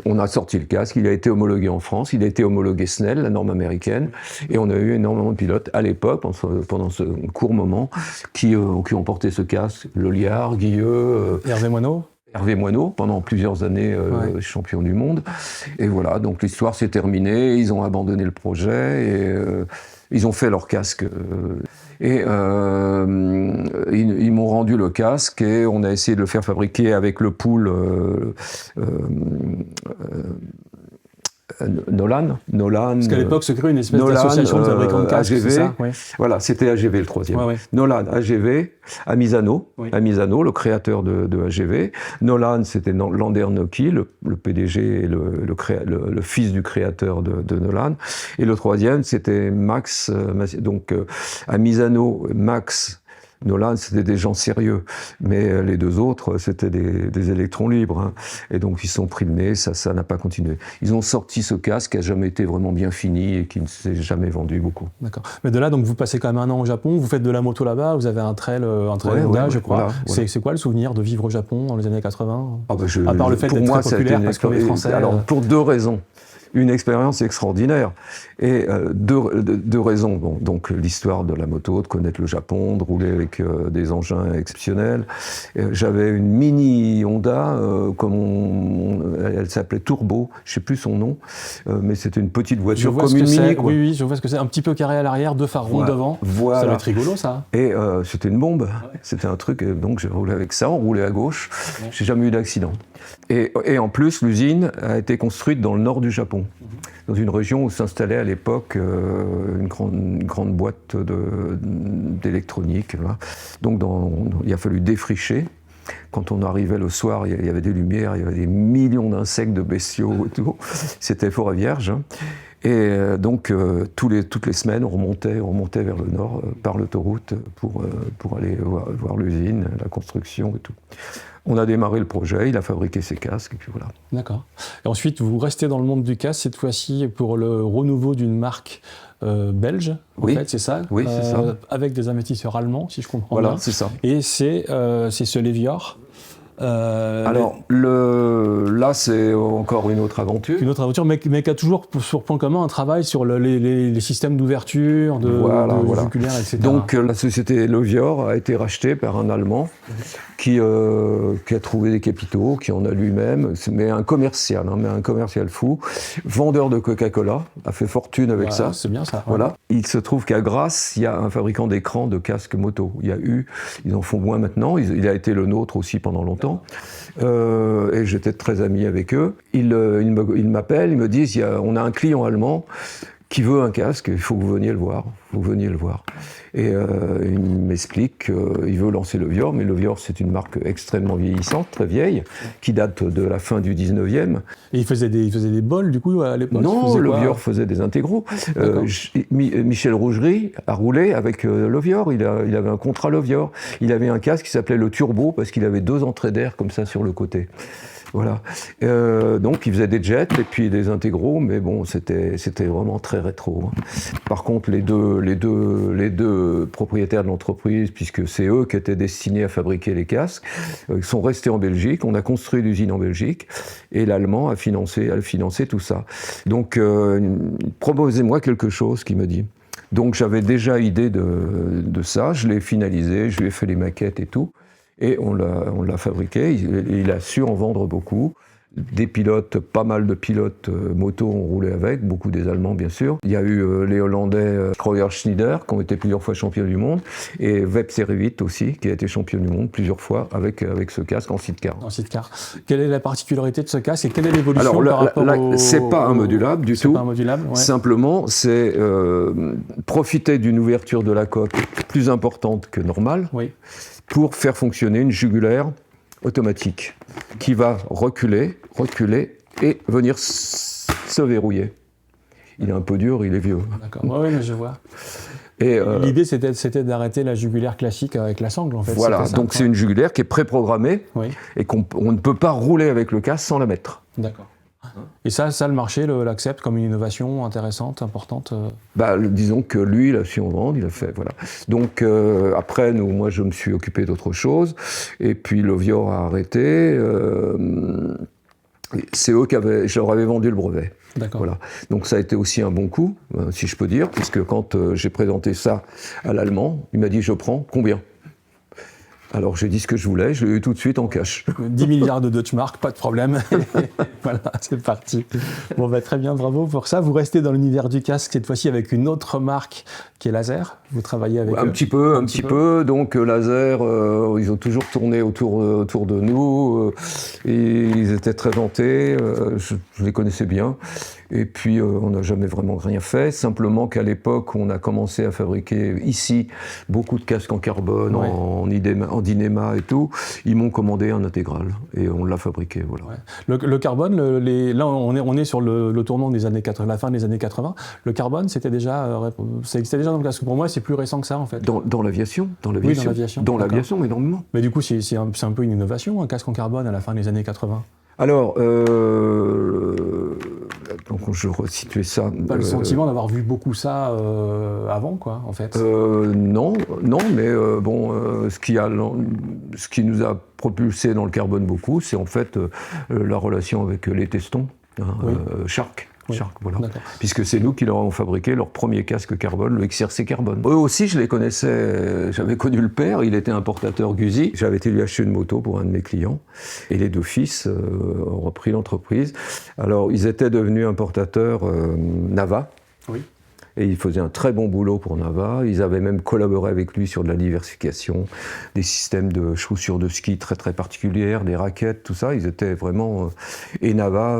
On a sorti le casque, il a été homologué en France, il a été homologué SNEL, la norme américaine. Et on a eu énormément de pilotes à l'époque, pendant ce court moment, qui ont porté ce casque. Loliard, Guilleux, Hervé Moineau, pendant plusieurs années champion du monde. Et voilà, donc l'histoire s'est terminée, ils ont abandonné le projet et ils ont fait leur casque. Ils m'ont rendu le casque et on a essayé de le faire fabriquer avec le pool Nolan. Parce qu'à l'époque se crée une espèce d'association de fabricants de casques, AGV, c'est ça ? Voilà, c'était AGV le troisième. Nolan, AGV, Amisano, le créateur de AGV. Nolan, c'était Landernocky, le PDG et le fils du créateur de Nolan. Et le troisième, c'était Max. Donc Amisano, Max, Nolan, c'était des gens sérieux, mais les deux autres, c'était des électrons libres. Hein. Et donc, ils sont pris le nez, ça n'a pas continué. Ils ont sorti ce casque qui n'a jamais été vraiment bien fini et qui ne s'est jamais vendu beaucoup. D'accord. Mais de là, donc, vous passez quand même 1 an au Japon, vous faites de la moto là-bas, vous avez un trail Honda, je crois. Voilà. C'est quoi le souvenir de vivre au Japon dans les années 80 ? À part le fait d'être très populaire parce que les Français... Alors, pour 2 raisons. Une expérience extraordinaire. Et deux raisons. Bon, donc l'histoire de la moto, de connaître le Japon, de rouler avec des engins exceptionnels. J'avais une mini Honda, elle s'appelait Turbo, je ne sais plus son nom, mais c'était une petite voiture comme une mini. Oui, je vois ce que c'est. Un petit peu carré à l'arrière, 2 phares ronds devant. Voilà. Ça doit être rigolo, ça. Et c'était une bombe. C'était un truc, donc j'ai roulé avec ça, on roulait à gauche. J'ai jamais eu d'accident. Et en plus, l'usine a été construite dans le nord du Japon, dans une région où s'installait à l'époque une grande boîte d'électronique. Donc il a fallu défricher. Quand on arrivait le soir, il y avait des lumières, il y avait des millions d'insectes, de bestiaux et tout. C'était forêt vierge. Et donc toutes les semaines, on remontait vers le nord par l'autoroute pour aller voir l'usine, la construction et tout. On a démarré le projet, il a fabriqué ses casques, et puis voilà. D'accord. Et ensuite, vous restez dans le monde du casque, cette fois-ci pour le renouveau d'une marque belge, en fait, c'est ça ? Oui, c'est ça. Avec des investisseurs allemands, si je comprends bien. Voilà, c'est ça. Et c'est ce Levior. Alors, là, c'est encore une autre aventure. Une autre aventure, mais qui a toujours sur point commun un travail sur les systèmes d'ouverture, de jugulaire, etc. Donc, la société Levior a été rachetée par un Allemand qui a trouvé des capitaux, qui en a lui-même, mais un commercial fou, vendeur de Coca-Cola, a fait fortune avec ça. C'est bien ça. Voilà. Il se trouve qu'à Grasse, il y a un fabricant d'écrans de casques moto. Ils en font moins maintenant, il a été le nôtre aussi pendant longtemps. Et j'étais très ami avec eux. Ils m'appellent, ils me disent on a un client allemand qui veut un casque, il faut que vous veniez le voir. Et il m'explique qu'il veut lancer le Vior, mais le Vior, c'est une marque extrêmement vieillissante, très vieille, qui date de la fin du 19e. Et il faisait des bols, du coup, à l'époque? Non, le Vior faisait des intégraux. Michel Rougerie a roulé avec le Vior. Il avait un contrat le Vior. Il avait un casque qui s'appelait le Turbo, parce qu'il avait 2 entrées d'air comme ça sur le côté. Voilà. Donc il faisait des jets et puis des intégraux, mais bon, c'était vraiment très rétro. Par contre, les deux propriétaires de l'entreprise, puisque c'est eux qui étaient destinés à fabriquer les casques, sont restés en Belgique. On a construit l'usine en Belgique et l'Allemand a financé tout ça. Donc proposez-moi quelque chose, qu'il me dit. Donc j'avais déjà idée de ça, je l'ai finalisé, je lui ai fait les maquettes et tout. Et on l'a fabriqué, il a su en vendre beaucoup. Des pilotes, pas mal de pilotes moto ont roulé avec, beaucoup des Allemands bien sûr. Il y a eu les Hollandais Kreuer-Schneider qui ont été plusieurs fois champions du monde, et Web Serivitt aussi, qui a été champion du monde plusieurs fois avec ce casque en sidecar. En sidecar. Quelle est la particularité de ce casque et quelle est l'évolution par rapport c'est pas un modulable du tout. Pas un modulable, ouais. Simplement, c'est profiter d'une ouverture de la coque plus importante que normale. Oui. Pour faire fonctionner une jugulaire automatique qui va reculer et venir se verrouiller. Il est un peu dur, il est vieux. D'accord, oui, mais je vois. Et l'idée, c'était d'arrêter la jugulaire classique avec la sangle, en fait. Voilà, donc c'est une jugulaire qui est préprogrammée, oui, et qu'on ne peut pas rouler avec le casque sans la mettre. D'accord. Et ça, le marché l'accepte comme une innovation intéressante, importante. Disons que lui, il a su en vendre, il a fait, voilà. Donc après, moi, je me suis occupé d'autre chose, et puis le Vior a arrêté. C'est eux je leur avais vendu le brevet. D'accord. Voilà. Donc ça a été aussi un bon coup, si je peux dire, puisque quand j'ai présenté ça à l'Allemand, il m'a dit « je prends, combien ?» Alors j'ai dit ce que je voulais, je l'ai eu tout de suite en cash. 10 milliards de Deutschmark, pas de problème. Voilà, c'est parti. Bon, très bien, bravo pour ça. Vous restez dans l'univers du casque, cette fois-ci avec une autre marque qui est Laser. Vous travaillez avec un petit peu. Donc Laser, ils ont toujours tourné autour de nous. Et ils étaient très vantés, je les connaissais bien. Et puis on n'a jamais vraiment rien fait. Simplement qu'à l'époque, on a commencé à fabriquer ici beaucoup de casques en carbone, ouais, en Dynéma et tout. Ils m'ont commandé un intégral et on l'a fabriqué. Voilà. Ouais. Le carbone, là on est sur le tournant des années 80, la fin des années 80. Le carbone, ça existait déjà dans le casque. Pour moi, c'est plus récent que ça en fait. Dans l'aviation, Oui, dans l'aviation. Dans l'aviation, énormément. Mais du coup, c'est un peu une innovation, un casque en carbone à la fin des années 80. Alors, donc je resituais ça. Pas le sentiment d'avoir vu beaucoup ça avant, quoi, en fait. Non, mais ce qui nous a propulsé dans le carbone beaucoup, c'est en fait la relation avec les Testons, oui, Shark. Oui. Shark, voilà. Puisque c'est nous qui leur avons fabriqué leur premier casque carbone, le XRC Carbone. Eux aussi, je les connaissais, j'avais connu le père, il était importateur Guzzi. J'avais été lui acheter une moto pour un de mes clients. Et les deux fils ont repris l'entreprise. Alors, ils étaient devenus importateurs Nava. Oui. Et ils faisaient un très bon boulot pour Nava. Ils avaient même collaboré avec lui sur de la diversification, des systèmes de chaussures de ski très très particulières, des raquettes, tout ça. Ils étaient vraiment... Et Nava,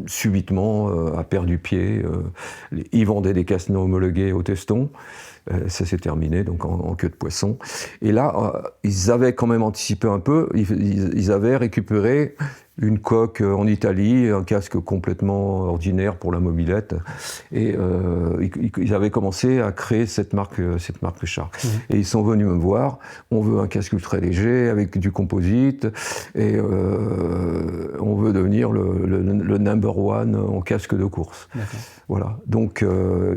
subitement, a perdu pied. Ils vendaient des casques non homologués au Teston. Ça s'est terminé donc en queue de poisson. Et là, ils avaient quand même anticipé un peu. Ils avaient récupéré une coque en Italie, un casque complètement ordinaire pour la mobilette. Et ils avaient commencé à créer cette marque Shark. Mmh. Et ils sont venus me voir. On veut un casque ultra léger avec du composite. Et on veut devenir le number one en casque de course. D'accord. Voilà. Donc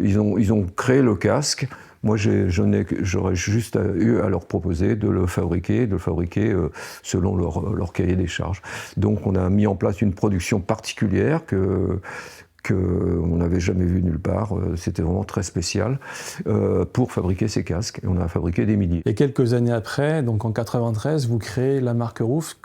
ils ont créé le casque. Moi, j'aurais juste eu à leur proposer de le fabriquer selon leur cahier des charges. Donc, on a mis en place une production particulière qu'on n'avait jamais vue nulle part. C'était vraiment très spécial pour fabriquer ces casques. Et on a fabriqué des milliers. Et quelques années après, donc en 93, vous créez la marque Roof.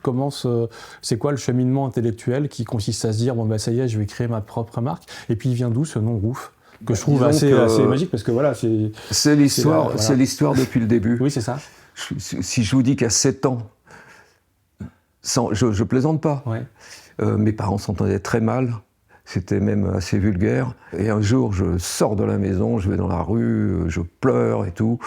C'est quoi le cheminement intellectuel qui consiste à se dire, ça y est, je vais créer ma propre marque. Et puis, il vient d'où ce nom Roof ? Que je trouve assez magique parce que voilà, c'est l'histoire depuis le début. Oui, c'est ça. Si je vous dis qu'à 7 ans, je plaisante pas, ouais, mes parents s'entendaient très mal. C'était même assez vulgaire. Et un jour, je sors de la maison, je vais dans la rue, je pleure et tout.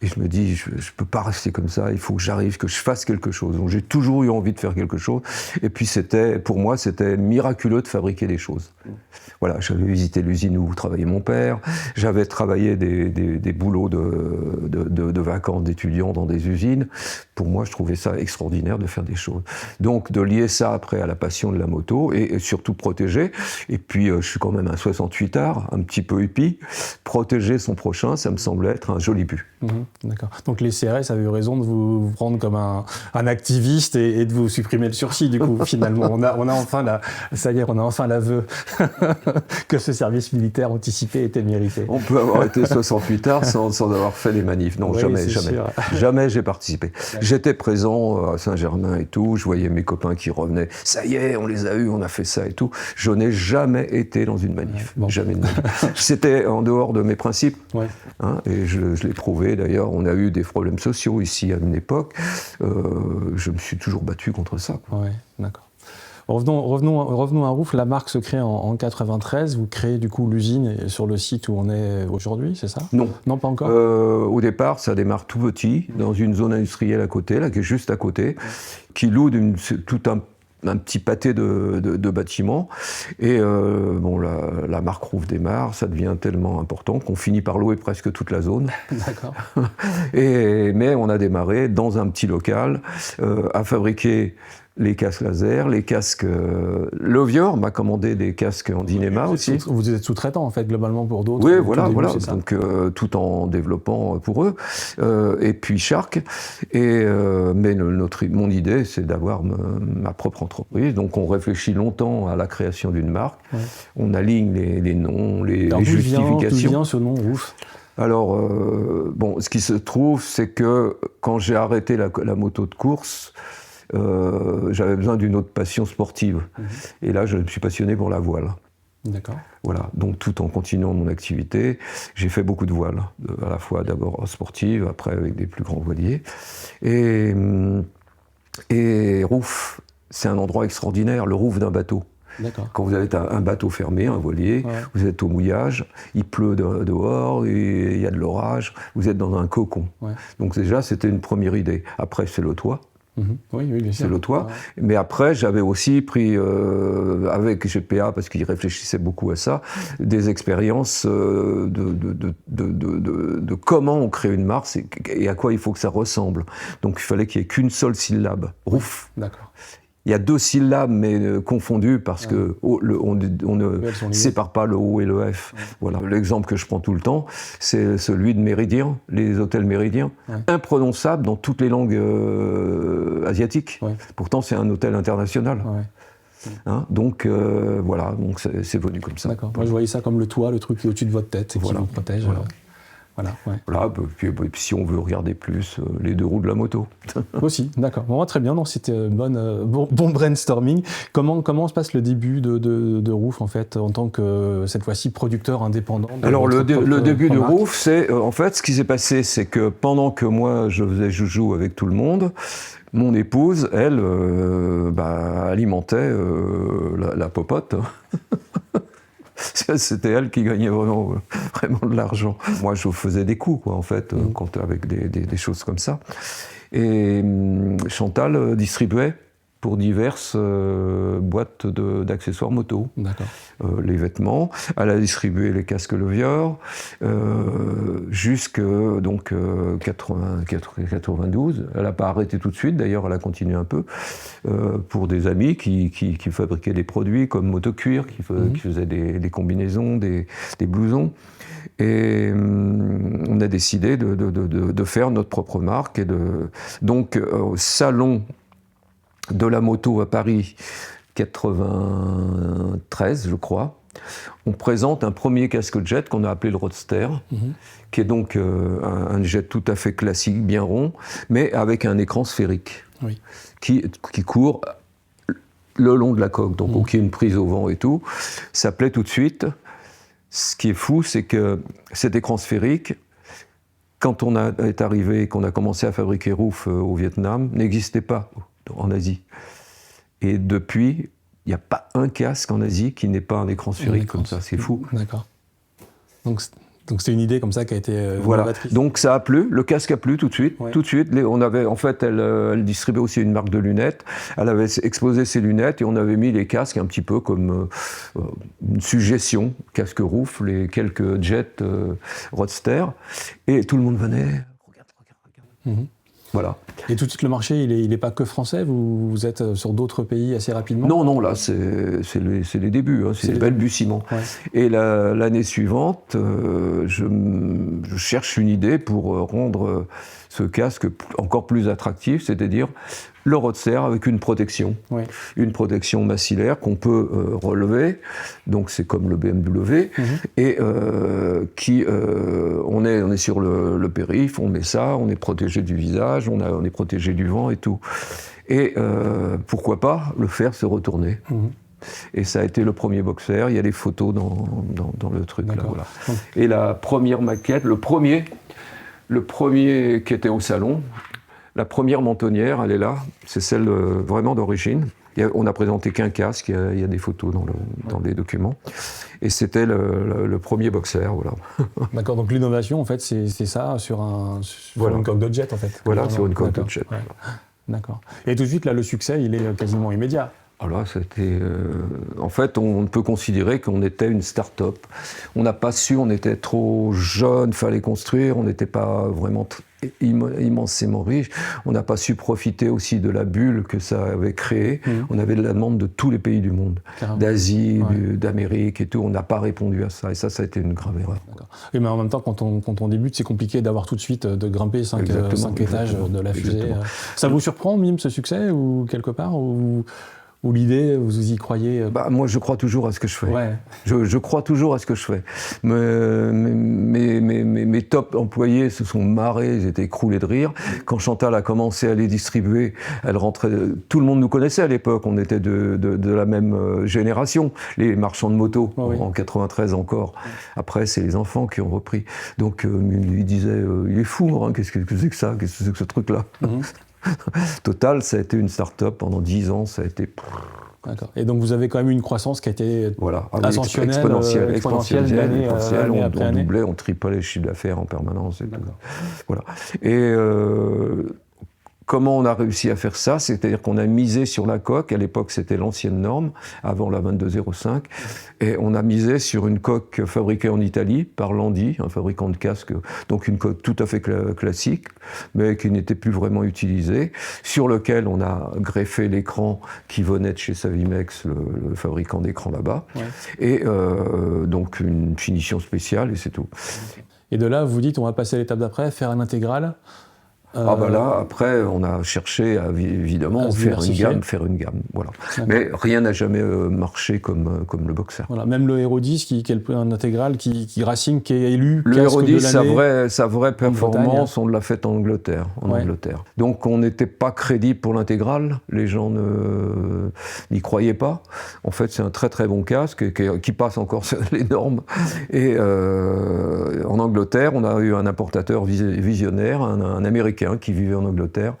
Et je me dis, je ne peux pas rester comme ça, il faut que j'arrive, que je fasse quelque chose. Donc j'ai toujours eu envie de faire quelque chose. Et puis pour moi, c'était miraculeux de fabriquer des choses. Voilà, j'avais visité l'usine où travaillait mon père, j'avais travaillé des boulots de vacances d'étudiants dans des usines. Pour moi, je trouvais ça extraordinaire de faire des choses. Donc de lier ça après à la passion de la moto et surtout protéger. Et puis je suis quand même un 68ard, un petit peu hippie. Protéger son prochain, ça me semblait être un joli but. D'accord. Donc les CRS avaient eu raison de vous prendre comme un activiste et de vous supprimer le sursis, du coup, finalement. On a enfin l'aveu que ce service militaire anticipé était mérité. On peut avoir été 68ard sans avoir fait les manifs. Non, oui, jamais. Jamais j'ai participé. J'étais présent à Saint-Germain et tout, je voyais mes copains qui revenaient. Ça y est, on les a eus, on a fait ça et tout. Je n'ai jamais été dans une manif. Ouais, bon. Jamais de manif. C'était en dehors de mes principes. Ouais. Hein, et je l'ai prouvé. D'ailleurs, on a eu des problèmes sociaux ici à une époque. Je me suis toujours battu contre ça. Oui, d'accord. Revenons à Rouff. La marque se crée en 93. Vous créez du coup l'usine sur le site où on est aujourd'hui, c'est ça? Non. Non, pas encore. Au départ, ça démarre tout petit, dans une zone industrielle à côté, là, qui est juste à côté, qui loue tout un petit pâté de bâtiments. Et la marque Rouff démarre, ça devient tellement important qu'on finit par louer presque toute la zone. D'accord. Mais on a démarré dans un petit local à fabriquer les casques laser, les casques... Lovior m'a commandé des casques en Dynéma aussi. Vous êtes sous-traitant, en fait, globalement, pour d'autres. Oui, voilà. Donc, tout en développant pour eux. Et puis Shark. Mais mon idée, c'est d'avoir ma propre entreprise. Donc, on réfléchit longtemps à la création d'une marque. Ouais. On aligne les noms, les justifications. D'où vient ce nom, Rouff ? Alors, ce qui se trouve, c'est que quand j'ai arrêté la moto de course, j'avais besoin d'une autre passion sportive. Et là, je me suis passionné pour la voile. D'accord. Voilà. Donc, tout en continuant mon activité, j'ai fait beaucoup de voiles. À la fois d'abord sportive, après avec des plus grands voiliers. Et Rouff, c'est un endroit extraordinaire, le Rouff d'un bateau. D'accord. Quand vous avez un bateau fermé, un voilier, ouais. Vous êtes au mouillage, il pleut dehors, et il y a de l'orage, vous êtes dans un cocon. Ouais. Donc déjà, c'était une première idée. Après, c'est le toit. Oui, bien sûr. C'est le toit. Ouais. Mais après, j'avais aussi pris, avec GPA, parce qu'ils réfléchissaient beaucoup à ça, des expériences de comment on crée une marque et à quoi il faut que ça ressemble. Donc il fallait qu'il n'y ait qu'une seule syllabe. Rouff. D'accord. Il y a 2 syllabes, mais confondues, parce que on ne sépare pas le O et le F. Ouais. Voilà. L'exemple que je prends tout le temps, c'est celui de Méridien, les hôtels Méridien. Ouais. Imprononçable dans toutes les langues asiatiques. Ouais. Pourtant, c'est un hôtel international. Ouais. Hein, donc, voilà, donc c'est venu comme ça. D'accord. Moi, je voyais ça comme le toit, le truc qui est au-dessus de votre tête et qui vous protège. Voilà. Voilà, puis si on veut regarder plus, les 2 roues de la moto. Aussi, d'accord. Bon, très bien, donc c'était bon brainstorming. Comment se passe le début de Rouff, en fait, en tant que, cette fois-ci, producteur indépendant? Alors, le début de Rouff, c'est, en fait, ce qui s'est passé, c'est que pendant que moi, je faisais joujou avec tout le monde, mon épouse, elle, alimentait la popote. C'était elle qui gagnait vraiment de l'argent. Moi, je faisais des coups, quoi, en fait, avec des choses comme ça. Et Chantal distribuait pour diverses boîtes d'accessoires moto. D'accord. Les vêtements. Elle a distribué les casques Lovior jusque 92. Elle n'a pas arrêté tout de suite, d'ailleurs elle a continué un peu pour des amis qui fabriquaient des produits comme Motocuir, qui faisaient des combinaisons, des blousons. Et on a décidé de faire notre propre marque. Donc au salon de la moto à Paris, 93, je crois, on présente un premier casque jet qu'on a appelé le Roadster, qui est donc un jet tout à fait classique, bien rond, mais avec un écran sphérique, qui court le long de la coque, donc qui a une prise au vent et tout. Ça plaît tout de suite. Ce qui est fou, c'est que cet écran sphérique, quand on est arrivé et qu'on a commencé à fabriquer Rouff au Vietnam, n'existait pas en Asie. Et depuis, Il n'y a pas un casque en Asie qui n'ait pas un écran sphérique comme ça, c'est fou. D'accord. Donc c'est une idée comme ça qui a été voilà. novatrice. Donc ça a plu, le casque a plu tout de suite. Ouais. Tout de suite, on avait, en fait, elle distribuait aussi une marque de lunettes. Elle avait exposé ses lunettes et on avait mis les casques un petit peu comme une suggestion, casque Roof, les quelques jets Roadster. Et tout le monde venait, regarde. Voilà. Et tout de suite, le marché, il n'est pas que français, vous êtes sur d'autres pays assez rapidement? Non, là, c'est les débuts, hein, c'est les balbutiements. Ouais. Et l'année suivante, je cherche une idée pour rendre ce casque encore plus attractif, c'est-à-dire le Roadster avec une protection. Ouais. Une protection maxillaire qu'on peut relever, donc c'est comme le BMW, et on est sur le périph', on met ça, on est protégé du visage, on est protégé du vent et tout. Et pourquoi pas le faire se retourner. Et ça a été le premier boxer, il y a des photos dans le truc. Là, voilà. Et la première maquette, le premier qui était au salon, la première mentonnière, elle est là, c'est celle vraiment d'origine. On n'a présenté qu'un casque, il y a des photos dans les documents. Et c'était le premier boxer, voilà. D'accord, donc l'innovation, en fait, c'est ça, sur une coque de jet, en fait. Voilà, sur une coque de jet. Ouais. D'accord. Et tout de suite, là, le succès, il est quasiment immédiat. Alors là, c'était... en fait, on peut considérer qu'on était une start-up. On n'a pas su, on était trop jeune, fallait construire, on n'était pas vraiment immensément riche. On n'a pas su profiter aussi de la bulle que ça avait créée. On avait de la demande de tous les pays du monde, d'Asie, d'Amérique et tout. On n'a pas répondu à ça. Et ça a été une grave erreur. Et mais en même temps, quand on débute, c'est compliqué d'avoir tout de suite de grimper 5 étages de la fusée. Ça vous surprend, Mime, ce succès, ou quelque part, ou l'idée, vous y croyez? Moi, je crois toujours à ce que je fais. Ouais. Je crois toujours à ce que je fais. Mes top employés se sont marrés, ils étaient écroulés de rire. Quand Chantal a commencé à les distribuer, elle rentrait... Tout le monde nous connaissait à l'époque, on était de la même génération, les marchands de motos, en 93 encore. Après, c'est les enfants qui ont repris. Donc, ils disaient, il est fou, hein, qu'est-ce que c'est que ça? Qu'est-ce que c'est que ce truc-là? Total, ça a été une start-up pendant 10 ans, ça a été... D'accord. Et donc vous avez quand même eu une croissance qui a été ascensionnelle, exponentielle d'année après année. On doublait, on triplait les chiffres d'affaires en permanence. Voilà. Et comment on a réussi à faire ça? C'est-à-dire qu'on a misé sur la coque, à l'époque c'était l'ancienne norme, avant la 2205, et on a misé sur une coque fabriquée en Italie par Landi, un fabricant de casques, donc une coque tout à fait classique, mais qui n'était plus vraiment utilisée, sur lequel on a greffé l'écran qui venait de chez Savimex, le fabricant d'écran là-bas, et donc une finition spéciale, et c'est tout. Et de là, vous dites, on va passer à l'étape d'après, faire un intégral. Là, après, on a cherché à, évidemment, faire une gamme, voilà. Mais rien n'a jamais marché comme le boxer. Voilà, même le Hero 10, qui est un intégral, qui Racing, qui est élu le casque Hero 10, de l'année. sa vraie performance, on l'a faite en Angleterre. Donc on n'était pas crédible pour l'intégral, les gens n'y croyaient pas. En fait, c'est un très très bon casque qui passe encore les normes. Et en Angleterre, on a eu un importateur visionnaire, un Américain qui vivait en Angleterre,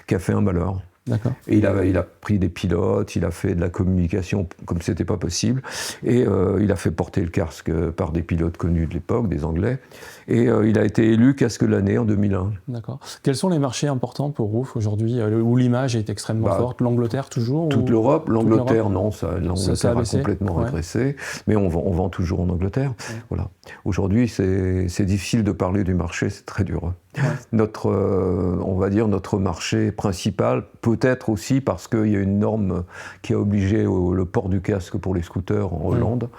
qui a fait un malheur. D'accord. Et il a pris des pilotes, il a fait de la communication comme c'était pas possible, et il a fait porter le casque par des pilotes connus de l'époque, des Anglais, et il a été élu casque de l'année en 2001. D'accord. Quels sont les marchés importants pour Roof aujourd'hui, où l'image est extrêmement forte? L'Angleterre toujours? Toute l'Europe. L'Angleterre, non, l'Angleterre a complètement régressé, mais on vend toujours en Angleterre. Voilà. Aujourd'hui, c'est difficile de parler du marché, c'est très dur. On va dire notre marché principal, peut-être aussi parce qu'il y a une norme qui a obligé le port du casque pour les scooters en Hollande.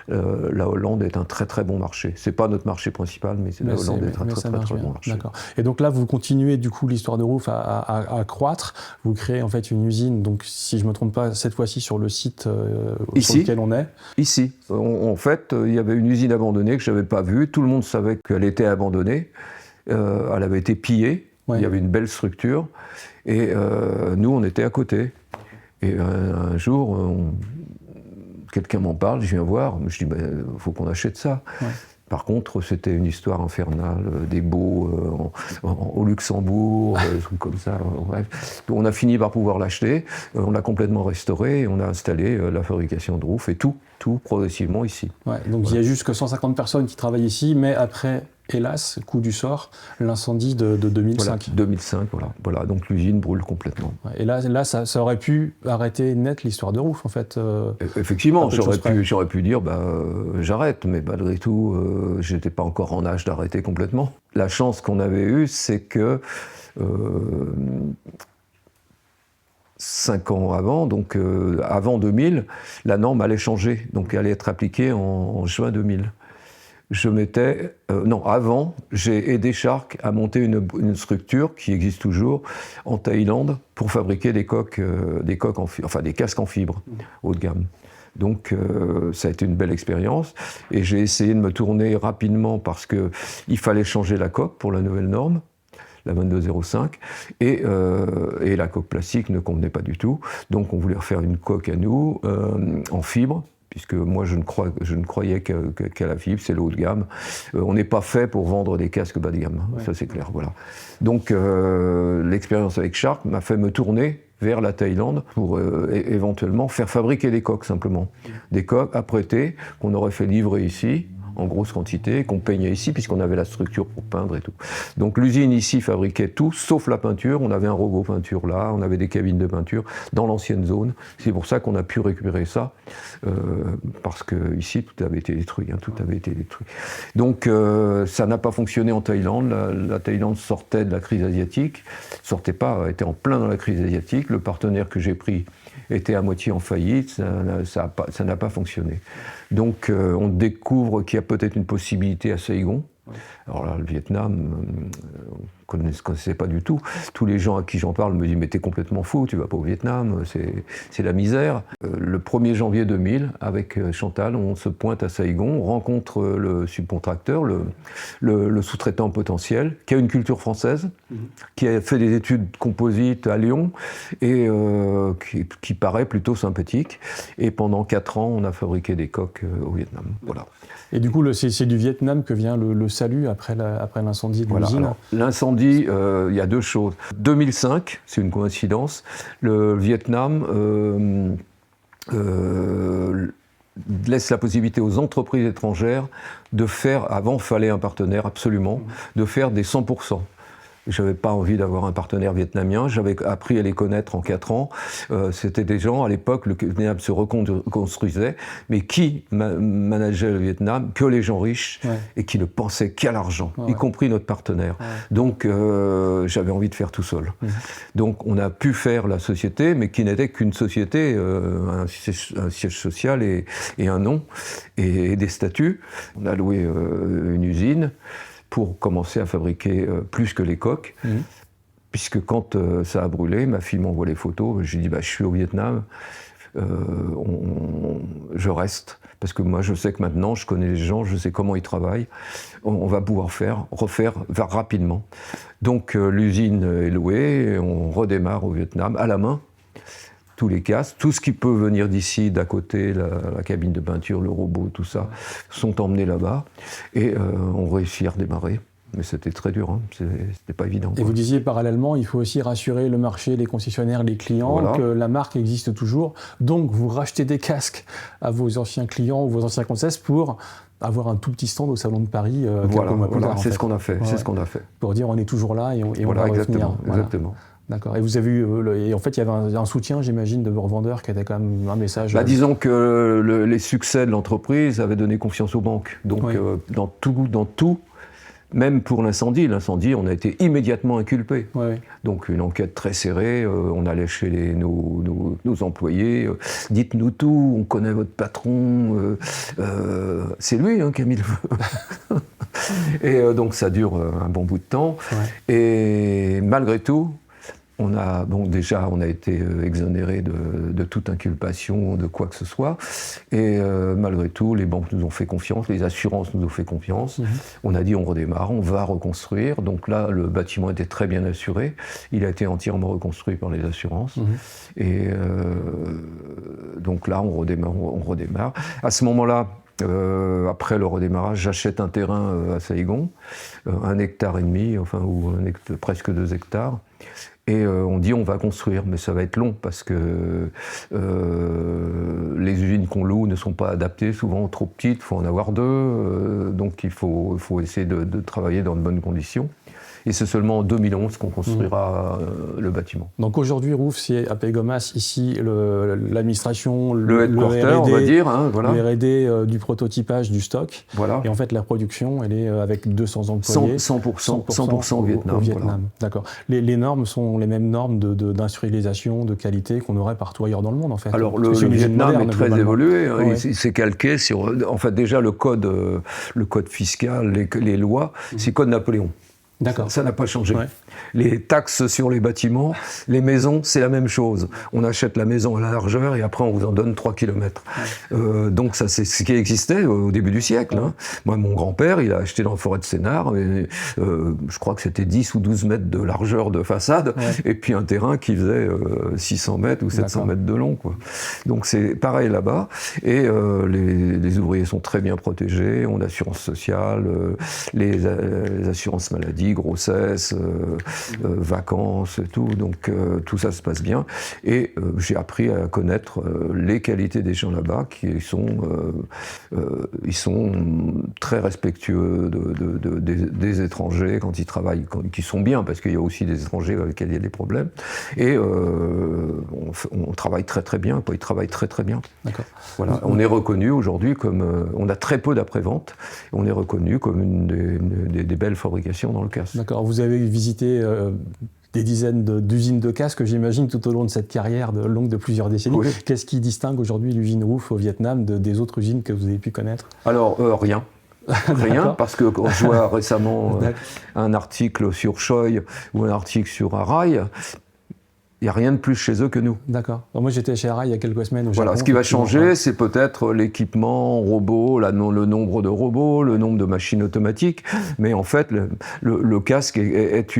La Hollande est un très très bon marché. C'est pas notre marché principal, mais la Hollande est un très très bon marché. D'accord. Et donc là, vous continuez du coup l'histoire de Roof à croître. Vous créez en fait une usine, donc si je me trompe pas, cette fois-ci sur le site sur lequel on est. Ici. En fait, il y avait une usine abandonnée que je n'avais pas vue. Tout le monde savait qu'elle était abandonnée. Elle avait été pillée, il y avait une belle structure, et nous on était à côté. Et un jour, quelqu'un m'en parle, je viens voir, je dis faut qu'on achète ça. Par contre, c'était une histoire infernale, des baux au Luxembourg, des trucs comme ça, bref. Donc, on a fini par pouvoir l'acheter, on l'a complètement restauré, et on a installé la fabrication de roufs, et tout progressivement ici. Ouais, donc il y a juste que 150 personnes qui travaillent ici, mais après, hélas, coup du sort, l'incendie de 2005. Voilà, 2005, voilà. Donc l'usine brûle complètement. Ouais, et là ça aurait pu arrêter net l'histoire de Rouf, en fait. Effectivement, j'aurais pu dire, j'arrête, mais malgré tout, j'étais pas encore en âge d'arrêter complètement. La chance qu'on avait eue, c'est que 5 ans avant, donc avant 2000, la norme allait changer, donc elle allait être appliquée en juin 2000. Avant, j'ai aidé Shark à monter une structure qui existe toujours en Thaïlande pour fabriquer des casques en fibre haut de gamme. Donc ça a été une belle expérience et j'ai essayé de me tourner rapidement parce qu'il fallait changer la coque pour la nouvelle norme, la 2205, et la coque plastique ne convenait pas du tout. Donc on voulait refaire une coque à nous en fibre, puisque moi je ne croyais qu'à la fibre, c'est le haut de gamme. On n'est pas fait pour vendre des casques bas de gamme, ça c'est clair, voilà. Donc l'expérience avec Shark m'a fait me tourner vers la Thaïlande pour éventuellement faire fabriquer des coques simplement. Des coques apprêtées qu'on aurait fait livrer ici, en grosse quantité, qu'on peignait ici, puisqu'on avait la structure pour peindre et tout. Donc l'usine ici fabriquait tout, sauf la peinture. On avait un robot peinture là, on avait des cabines de peinture dans l'ancienne zone. C'est pour ça qu'on a pu récupérer ça, parce que ici tout avait été détruit, tout avait été détruit. Donc ça n'a pas fonctionné en Thaïlande. La Thaïlande sortait de la crise asiatique, était en plein dans la crise asiatique. Le partenaire que j'ai pris était à moitié en faillite, ça n'a pas fonctionné. Donc on découvre qu'il y a peut-être une possibilité à Saigon. Alors là, le Vietnam, on ne connaissait pas du tout. Tous les gens à qui j'en parle me disent « mais t'es complètement fou, tu vas pas au Vietnam, c'est la misère ». Le 1er janvier 2000, avec Chantal, on se pointe à Saigon, on rencontre le subcontracteur, le sous-traitant potentiel, qui a une culture française, qui a fait des études composites à Lyon, et qui paraît plutôt sympathique. Et pendant 4 ans, on a fabriqué des coques au Vietnam. Voilà. Et du coup, c'est du Vietnam que vient le salut après l'incendie de l'usine. L'incendie, il y a 2 choses. 2005, c'est une coïncidence, le Vietnam laisse la possibilité aux entreprises étrangères de faire, avant il fallait un partenaire absolument, de faire des 100%. Je n'avais pas envie d'avoir un partenaire vietnamien, j'avais appris à les connaître en 4 ans. C'était des gens, à l'époque, le Vietnam se reconstruisait, mais qui manageait le Vietnam? Que les gens riches, et qui ne pensaient qu'à l'argent, y compris notre partenaire. Donc j'avais envie de faire tout seul. Donc on a pu faire la société, mais qui n'était qu'une société, un siège social et un nom, et des statuts. On a loué une usine pour commencer à fabriquer plus que les coques. Puisque quand ça a brûlé, ma fille m'envoie les photos, je lui dis je suis au Vietnam, je reste, parce que moi je sais que maintenant, je connais les gens, je sais comment ils travaillent, on va pouvoir refaire rapidement. Donc l'usine est louée, et on redémarre au Vietnam à la main. Tous les casques, tout ce qui peut venir d'ici, d'à côté, la cabine de peinture, le robot, tout ça, sont emmenés là-bas et on réussit à redémarrer. Mais c'était très dur, c'était pas évident. Et vous disiez parallèlement, il faut aussi rassurer le marché, les concessionnaires, les clients, que la marque existe toujours. Donc vous rachetez des casques à vos anciens clients ou vos anciens concessions pour avoir un tout petit stand au Salon de Paris quelques mois plus tard. C'est ce qu'on a fait, c'est ce qu'on a fait. Pour dire on est toujours là et on va revenir. Exactement. D'accord. Et vous avez eu, et en fait, il y avait un soutien, j'imagine, de vos revendeurs qui était quand même un message. Disons que les succès de l'entreprise avaient donné confiance aux banques. Donc, dans tout, même pour l'incendie, on a été immédiatement inculpé. Donc, une enquête très serrée. On allait chez nos employés. Dites-nous tout. On connaît votre patron. C'est lui qui a mis le feu. Et donc, ça dure un bon bout de temps. Et malgré tout. On a été exonérés de toute inculpation, de quoi que ce soit. Et malgré tout, les banques nous ont fait confiance, les assurances nous ont fait confiance. On a dit on redémarre, on va reconstruire. Donc là, le bâtiment était très bien assuré. Il a été entièrement reconstruit par les assurances. Et donc là, on redémarre. À ce moment-là, Après le redémarrage, j'achète un terrain à Saïgon, 1,5 hectare, enfin, ou presque 2 hectares. Et on dit on va construire, mais ça va être long parce que les usines qu'on loue ne sont pas adaptées, souvent trop petites, il faut en avoir 2, donc il faut essayer de travailler dans de bonnes conditions. Et c'est seulement en 2011 qu'on construira le bâtiment. Donc aujourd'hui, ROUF, c'est à Pays Gomas, ici, l'administration, le headquarter, on va dire. Hein, voilà. Le R&D du prototypage, du stock. Voilà. Et en fait, la production, elle est avec 200 employés. 100% au Vietnam. Voilà. D'accord. Les normes sont les mêmes normes d'industrialisation, de qualité qu'on aurait partout ailleurs dans le monde, en fait. Alors, le Vietnam est très évolué. Hein, ouais. Il s'est calqué sur... En fait, déjà, le code fiscal, les lois, c'est code Napoléon. D'accord. Ça n'a pas changé. Ouais. Les taxes sur les bâtiments, les maisons, c'est la même chose. On achète la maison à la largeur et après on vous en donne 3 km. Ouais. Donc ça, c'est ce qui existait au début du siècle. Hein. Moi, mon grand-père, il a acheté dans la forêt de Sénart, je crois que c'était 10 ou 12 mètres de largeur de façade, et puis un terrain qui faisait 600 mètres ou 700 mètres de long. Quoi. Donc c'est pareil là-bas. Et les ouvriers sont très bien protégés. On a l'assurance sociale, les assurances maladie, grossesse, vacances et tout, donc tout ça se passe bien. Et j'ai appris à connaître les qualités des gens là-bas, ils sont très respectueux des étrangers quand ils travaillent, qui sont bien, parce qu'il y a aussi des étrangers avec lesquels il y a des problèmes. Et on travaille très très bien, ils travaillent très très bien. D'accord. Voilà. On est reconnu aujourd'hui comme... on a très peu d'après-vente, on est reconnu comme une des belles fabrications dans le casque. D'accord. Vous avez visité des dizaines d'usines de casques, j'imagine, tout au long de cette carrière longue de plusieurs décennies. Oui. Qu'est-ce qui distingue aujourd'hui l'usine ROUF au Vietnam des autres usines que vous avez pu connaître ? Alors, rien. Rien, parce que quand je vois récemment un article sur Choi ou un article sur Arai, il n'y a rien de plus chez eux que nous. D'accord. Moi, j'étais chez Arai il y a quelques semaines au Japon. Voilà, ce qui va changer, c'est peut-être l'équipement robot, le nombre de robots, le nombre de machines automatiques. Mais en fait, le casque est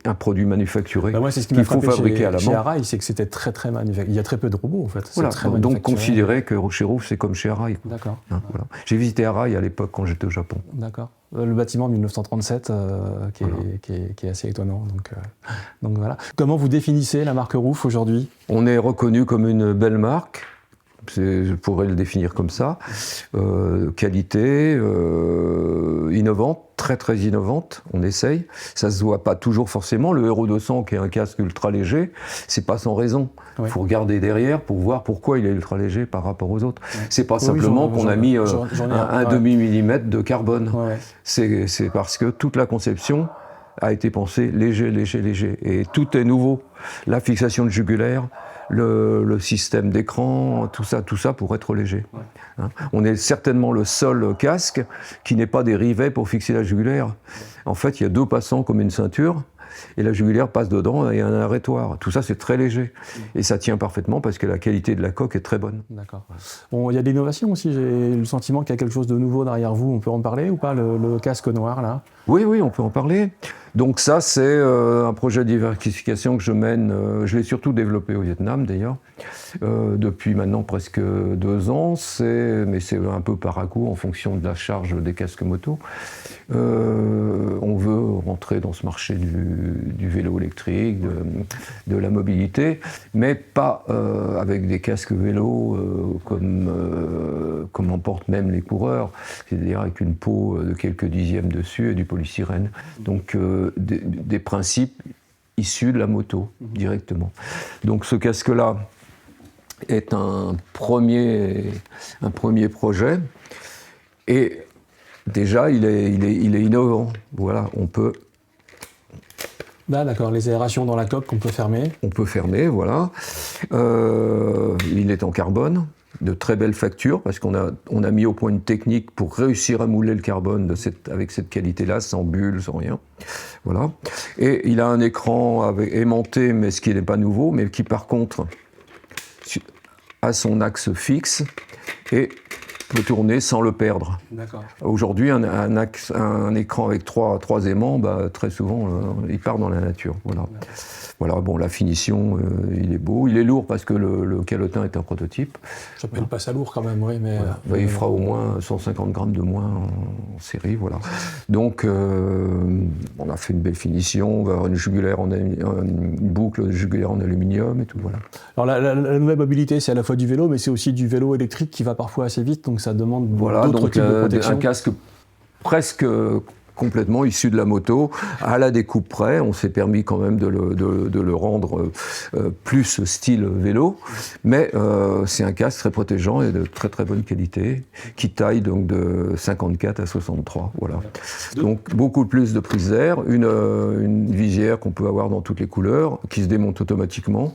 un produit manufacturé c'est ce qui qu'il faut fabriquer à la main. Chez Arai, c'est que c'était très manufacturé. Il y a très peu de robots, en fait. Voilà. Donc, considérer que chez ROUF, c'est comme chez Arai. D'accord. Hein, voilà. J'ai visité Arai à l'époque quand j'étais au Japon. D'accord. Le bâtiment 1937 qui est assez étonnant. Donc voilà. Comment vous définissez la marque ROUF aujourd'hui ? On est reconnu comme une belle marque. Je pourrais le définir comme ça. Qualité, innovante, très innovante, on essaye. Ça se voit pas toujours forcément. Le Hero 200, qui est un casque ultra léger, c'est pas sans raison. Il faut regarder derrière pour voir pourquoi il est ultra léger par rapport aux autres. C'est pas simplement qu'on a mis un demi-millimètre de carbone. C'est parce que toute la conception a été pensée léger. Et tout est nouveau. La fixation de jugulaire, le système d'écran, tout ça pour être léger. Hein, on est certainement le seul casque qui n'ait pas des rivets pour fixer la jugulaire. En fait, il y a 2 passants comme une ceinture, et la jugulaire passe dedans et il y a un arrêtoir. Tout ça, c'est très léger. Et ça tient parfaitement parce que la qualité de la coque est très bonne. D'accord. Bon, il y a de l'innovation aussi. J'ai le sentiment qu'il y a quelque chose de nouveau derrière vous. On peut en parler ou pas, le casque noir, là ? Oui, on peut en parler. Donc ça, c'est un projet de diversification que je mène. Je l'ai surtout développé au Vietnam, d'ailleurs, depuis maintenant presque 2 ans. Mais c'est un peu par à-coup en fonction de la charge des casques moto. On veut rentrer dans ce marché du vélo électrique, de la mobilité, mais pas avec des casques vélo comme en portent même les coureurs, c'est-à-dire avec une peau de quelques dixièmes dessus et du polystyrène. Donc des principes issus de la moto directement. Donc ce casque-là est un premier projet et déjà il est innovant. Voilà, on peut... D'accord, les aérations dans la coque qu'on peut fermer. On peut fermer, voilà. Il est en carbone, de très belle facture, parce qu'on a mis au point une technique pour réussir à mouler le carbone avec cette qualité-là, sans bulles, sans rien. Voilà. Et il a un écran aimanté, mais ce qui n'est pas nouveau, mais qui par contre a son axe fixe et peut tourner sans le perdre. Aujourd'hui, un écran avec trois aimants, très souvent, il part dans la nature. Voilà, bon, la finition, il est beau. Il est lourd parce que le calotin est un prototype. Ça s'appelle pas ça lourd quand même, oui. Mais il fera au moins 150 grammes de moins en série, voilà. Donc, on a fait une belle finition. On va avoir une boucle jugulaire en aluminium et tout, voilà. Alors, la nouvelle mobilité, c'est à la fois du vélo, mais c'est aussi du vélo électrique qui va parfois assez vite, donc ça demande d'autres types de protection. Un casque presque complètement issu de la moto, à la découpe près. On s'est permis quand même de le rendre plus style vélo, mais c'est un casque très protégeant et de très très bonne qualité, qui taille donc de 54 à 63, voilà. Donc beaucoup plus de prise d'air, une visière qu'on peut avoir dans toutes les couleurs, qui se démonte automatiquement,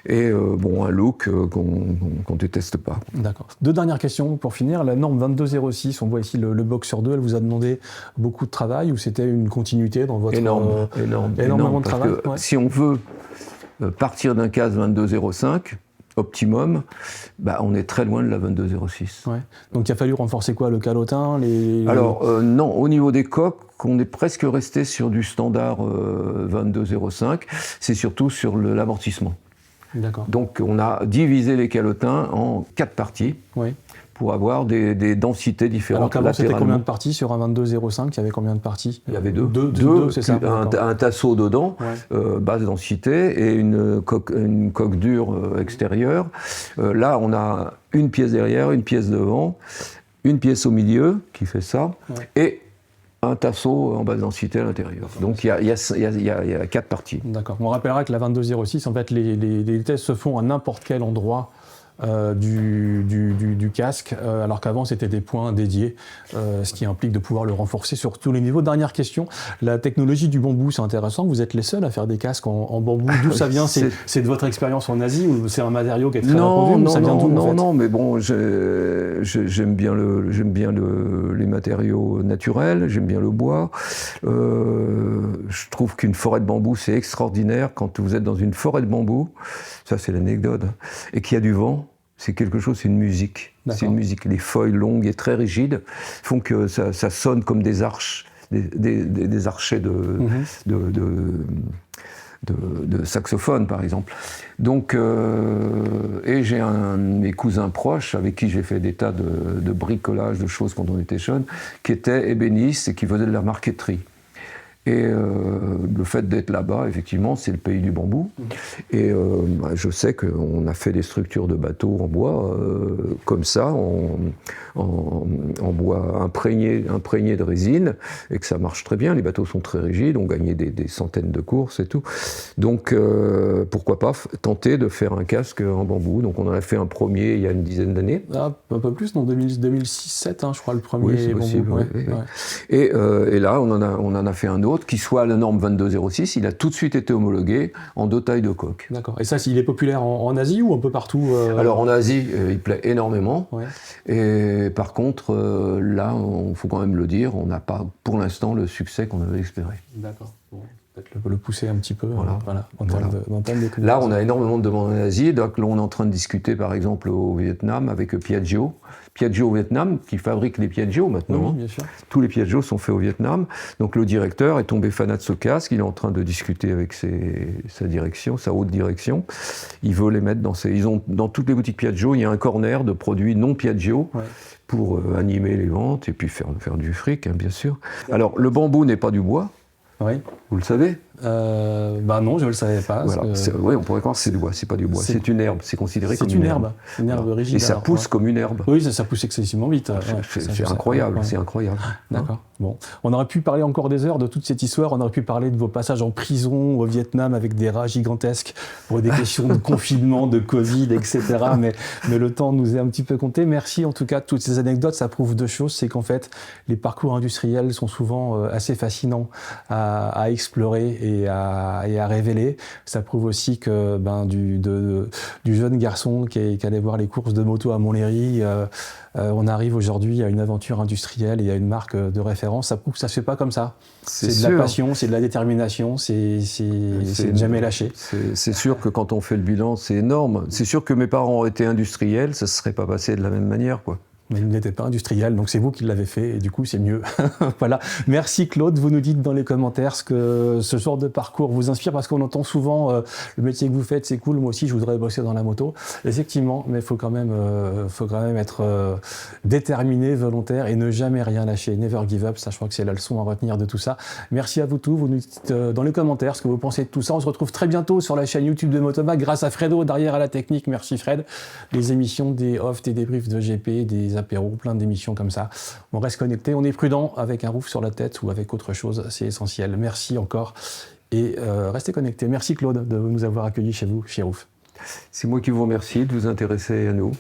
et un look qu'on déteste pas. D'accord. 2 dernières questions pour finir. La norme 2206, on voit ici le Boxer 2, elle vous a demandé beaucoup de travail ou c'était une continuité dans votre... Énormément de travail. Si on veut partir d'un casque 2205, optimum, on est très loin de la 2206. Ouais. Donc il a fallu renforcer quoi, le calotin, Alors non, au niveau des coques, on est presque resté sur du standard 2205, c'est surtout sur l'amortissement. D'accord. Donc on a divisé les calotins en 4 parties pour avoir des densités différentes. Alors qu'avant c'était combien de parties sur un 2205? Il y avait combien de parties? Il y avait deux, c'est ça. Un tasseau dedans, basse densité, et une coque dure extérieure. Là on a une pièce derrière, une pièce devant, une pièce au milieu qui fait ça, et un tasseau en basse densité à l'intérieur. Donc il y a 4 parties. D'accord. On rappellera que la 2206, en fait, les tests se font à n'importe quel endroit du casque, alors qu'avant c'était des points dédiés, ce qui implique de pouvoir le renforcer sur tous les niveaux. Dernière question, la technologie du bambou, c'est intéressant, vous êtes les seuls à faire des casques en bambou. D'où ça vient? C'est de votre expérience en Asie ou c'est un matériau qui est très répandu? Non, mais bon, j'aime bien les matériaux naturels, j'aime bien le bois. Je trouve qu'une forêt de bambou, c'est extraordinaire. Quand vous êtes dans une forêt de bambou, ça c'est l'anecdote, et qu'il y a du vent, c'est quelque chose, c'est une musique. C'est une musique. Les feuilles longues et très rigides font que ça sonne comme des arches, des archets de saxophone, par exemple. Donc, et j'ai un de mes cousins proches avec qui j'ai fait des tas de bricolage, de choses quand on était jeune, qui était ébéniste et qui faisait de la marqueterie. Et le fait d'être là-bas, effectivement, c'est le pays du bambou. Et je sais qu'on a fait des structures de bateaux en bois, comme ça, en bois imprégné de résine, et que ça marche très bien. Les bateaux sont très rigides, on gagnait des centaines de courses et tout. Donc, pourquoi pas tenter de faire un casque en bambou. Donc, on en a fait un premier il y a une dizaine d'années. Ah, un peu plus, non, 2006-2007, je crois, le premier. Oui, c'est possible. Bambou. Et là, on en a fait un autre qui soit la norme 2206, il a tout de suite été homologué en 2 tailles de coque. D'accord. Et ça, il est populaire en Asie ou un peu partout Alors en Asie, il plaît énormément. Et par contre, là, il faut quand même le dire, on n'a pas pour l'instant le succès qu'on avait espéré. D'accord. Bon. Peut-être le pousser un petit peu en termes de Là, on a énormément de demandes en Asie. Donc là, on est en train de discuter, par exemple, au Vietnam avec Piaggio. Piaggio au Vietnam, qui fabrique les Piaggio maintenant. Oui, bien sûr. Tous les Piaggio sont faits au Vietnam. Donc le directeur est tombé fanat de ce casque. Il est en train de discuter avec sa direction, sa haute direction. Il veut les mettre dans toutes les boutiques Piaggio, il y a un corner de produits non Piaggio. Pour animer les ventes et puis faire du fric, bien sûr. Alors, le bambou n'est pas du bois. Oui. Vous le savez? Non, je ne le savais pas. Voilà. Oui, on pourrait croire que c'est du bois, c'est pas du bois. C'est une herbe, c'est considéré comme une herbe. C'est une herbe rigide. Et ça pousse comme une herbe. Oui, ça pousse excessivement vite. C'est incroyable, c'est incroyable. D'accord. Bon. On aurait pu parler encore des heures de toute cette histoire, on aurait pu parler de vos passages en prison au Vietnam avec des rats gigantesques pour des questions de confinement, de Covid, etc. mais le temps nous est un petit peu compté. Merci en tout cas de toutes ces anecdotes, ça prouve 2 choses, c'est qu'en fait, les parcours industriels sont souvent assez fascinants à explorer et à révéler. Ça prouve aussi que du jeune garçon qui allait voir les courses de moto à Montlhéry, on arrive aujourd'hui à une aventure industrielle et à une marque de référence. Ça prouve que ça se fait pas comme ça. C'est de la passion, c'est de la détermination, c'est de jamais lâcher. C'est sûr que quand on fait le bilan, c'est énorme. C'est sûr que mes parents ont été industriels, ça se serait pas passé de la même manière, quoi. Mais il n'était pas industriel, donc c'est vous qui l'avez fait, et du coup c'est mieux. Voilà. Merci Claude, vous nous dites dans les commentaires ce genre de parcours vous inspire, parce qu'on entend souvent le métier que vous faites, c'est cool, moi aussi je voudrais bosser dans la moto. Effectivement, mais il faut quand même être déterminé, volontaire, et ne jamais rien lâcher. Never give up, ça je crois que c'est la leçon à retenir de tout ça. Merci à vous tous, vous nous dites dans les commentaires ce que vous pensez de tout ça. On se retrouve très bientôt sur la chaîne YouTube de Motomac, grâce à Fredo derrière à la technique. Merci Fred. Des émissions, des off, des débriefs de GP, des apéros, plein d'émissions comme ça. On reste connecté, on est prudent avec un roof sur la tête ou avec autre chose, c'est essentiel. Merci encore et restez connectés. Merci Claude de nous avoir accueillis chez vous, chez Roof. C'est moi qui vous remercie de vous intéresser à nous.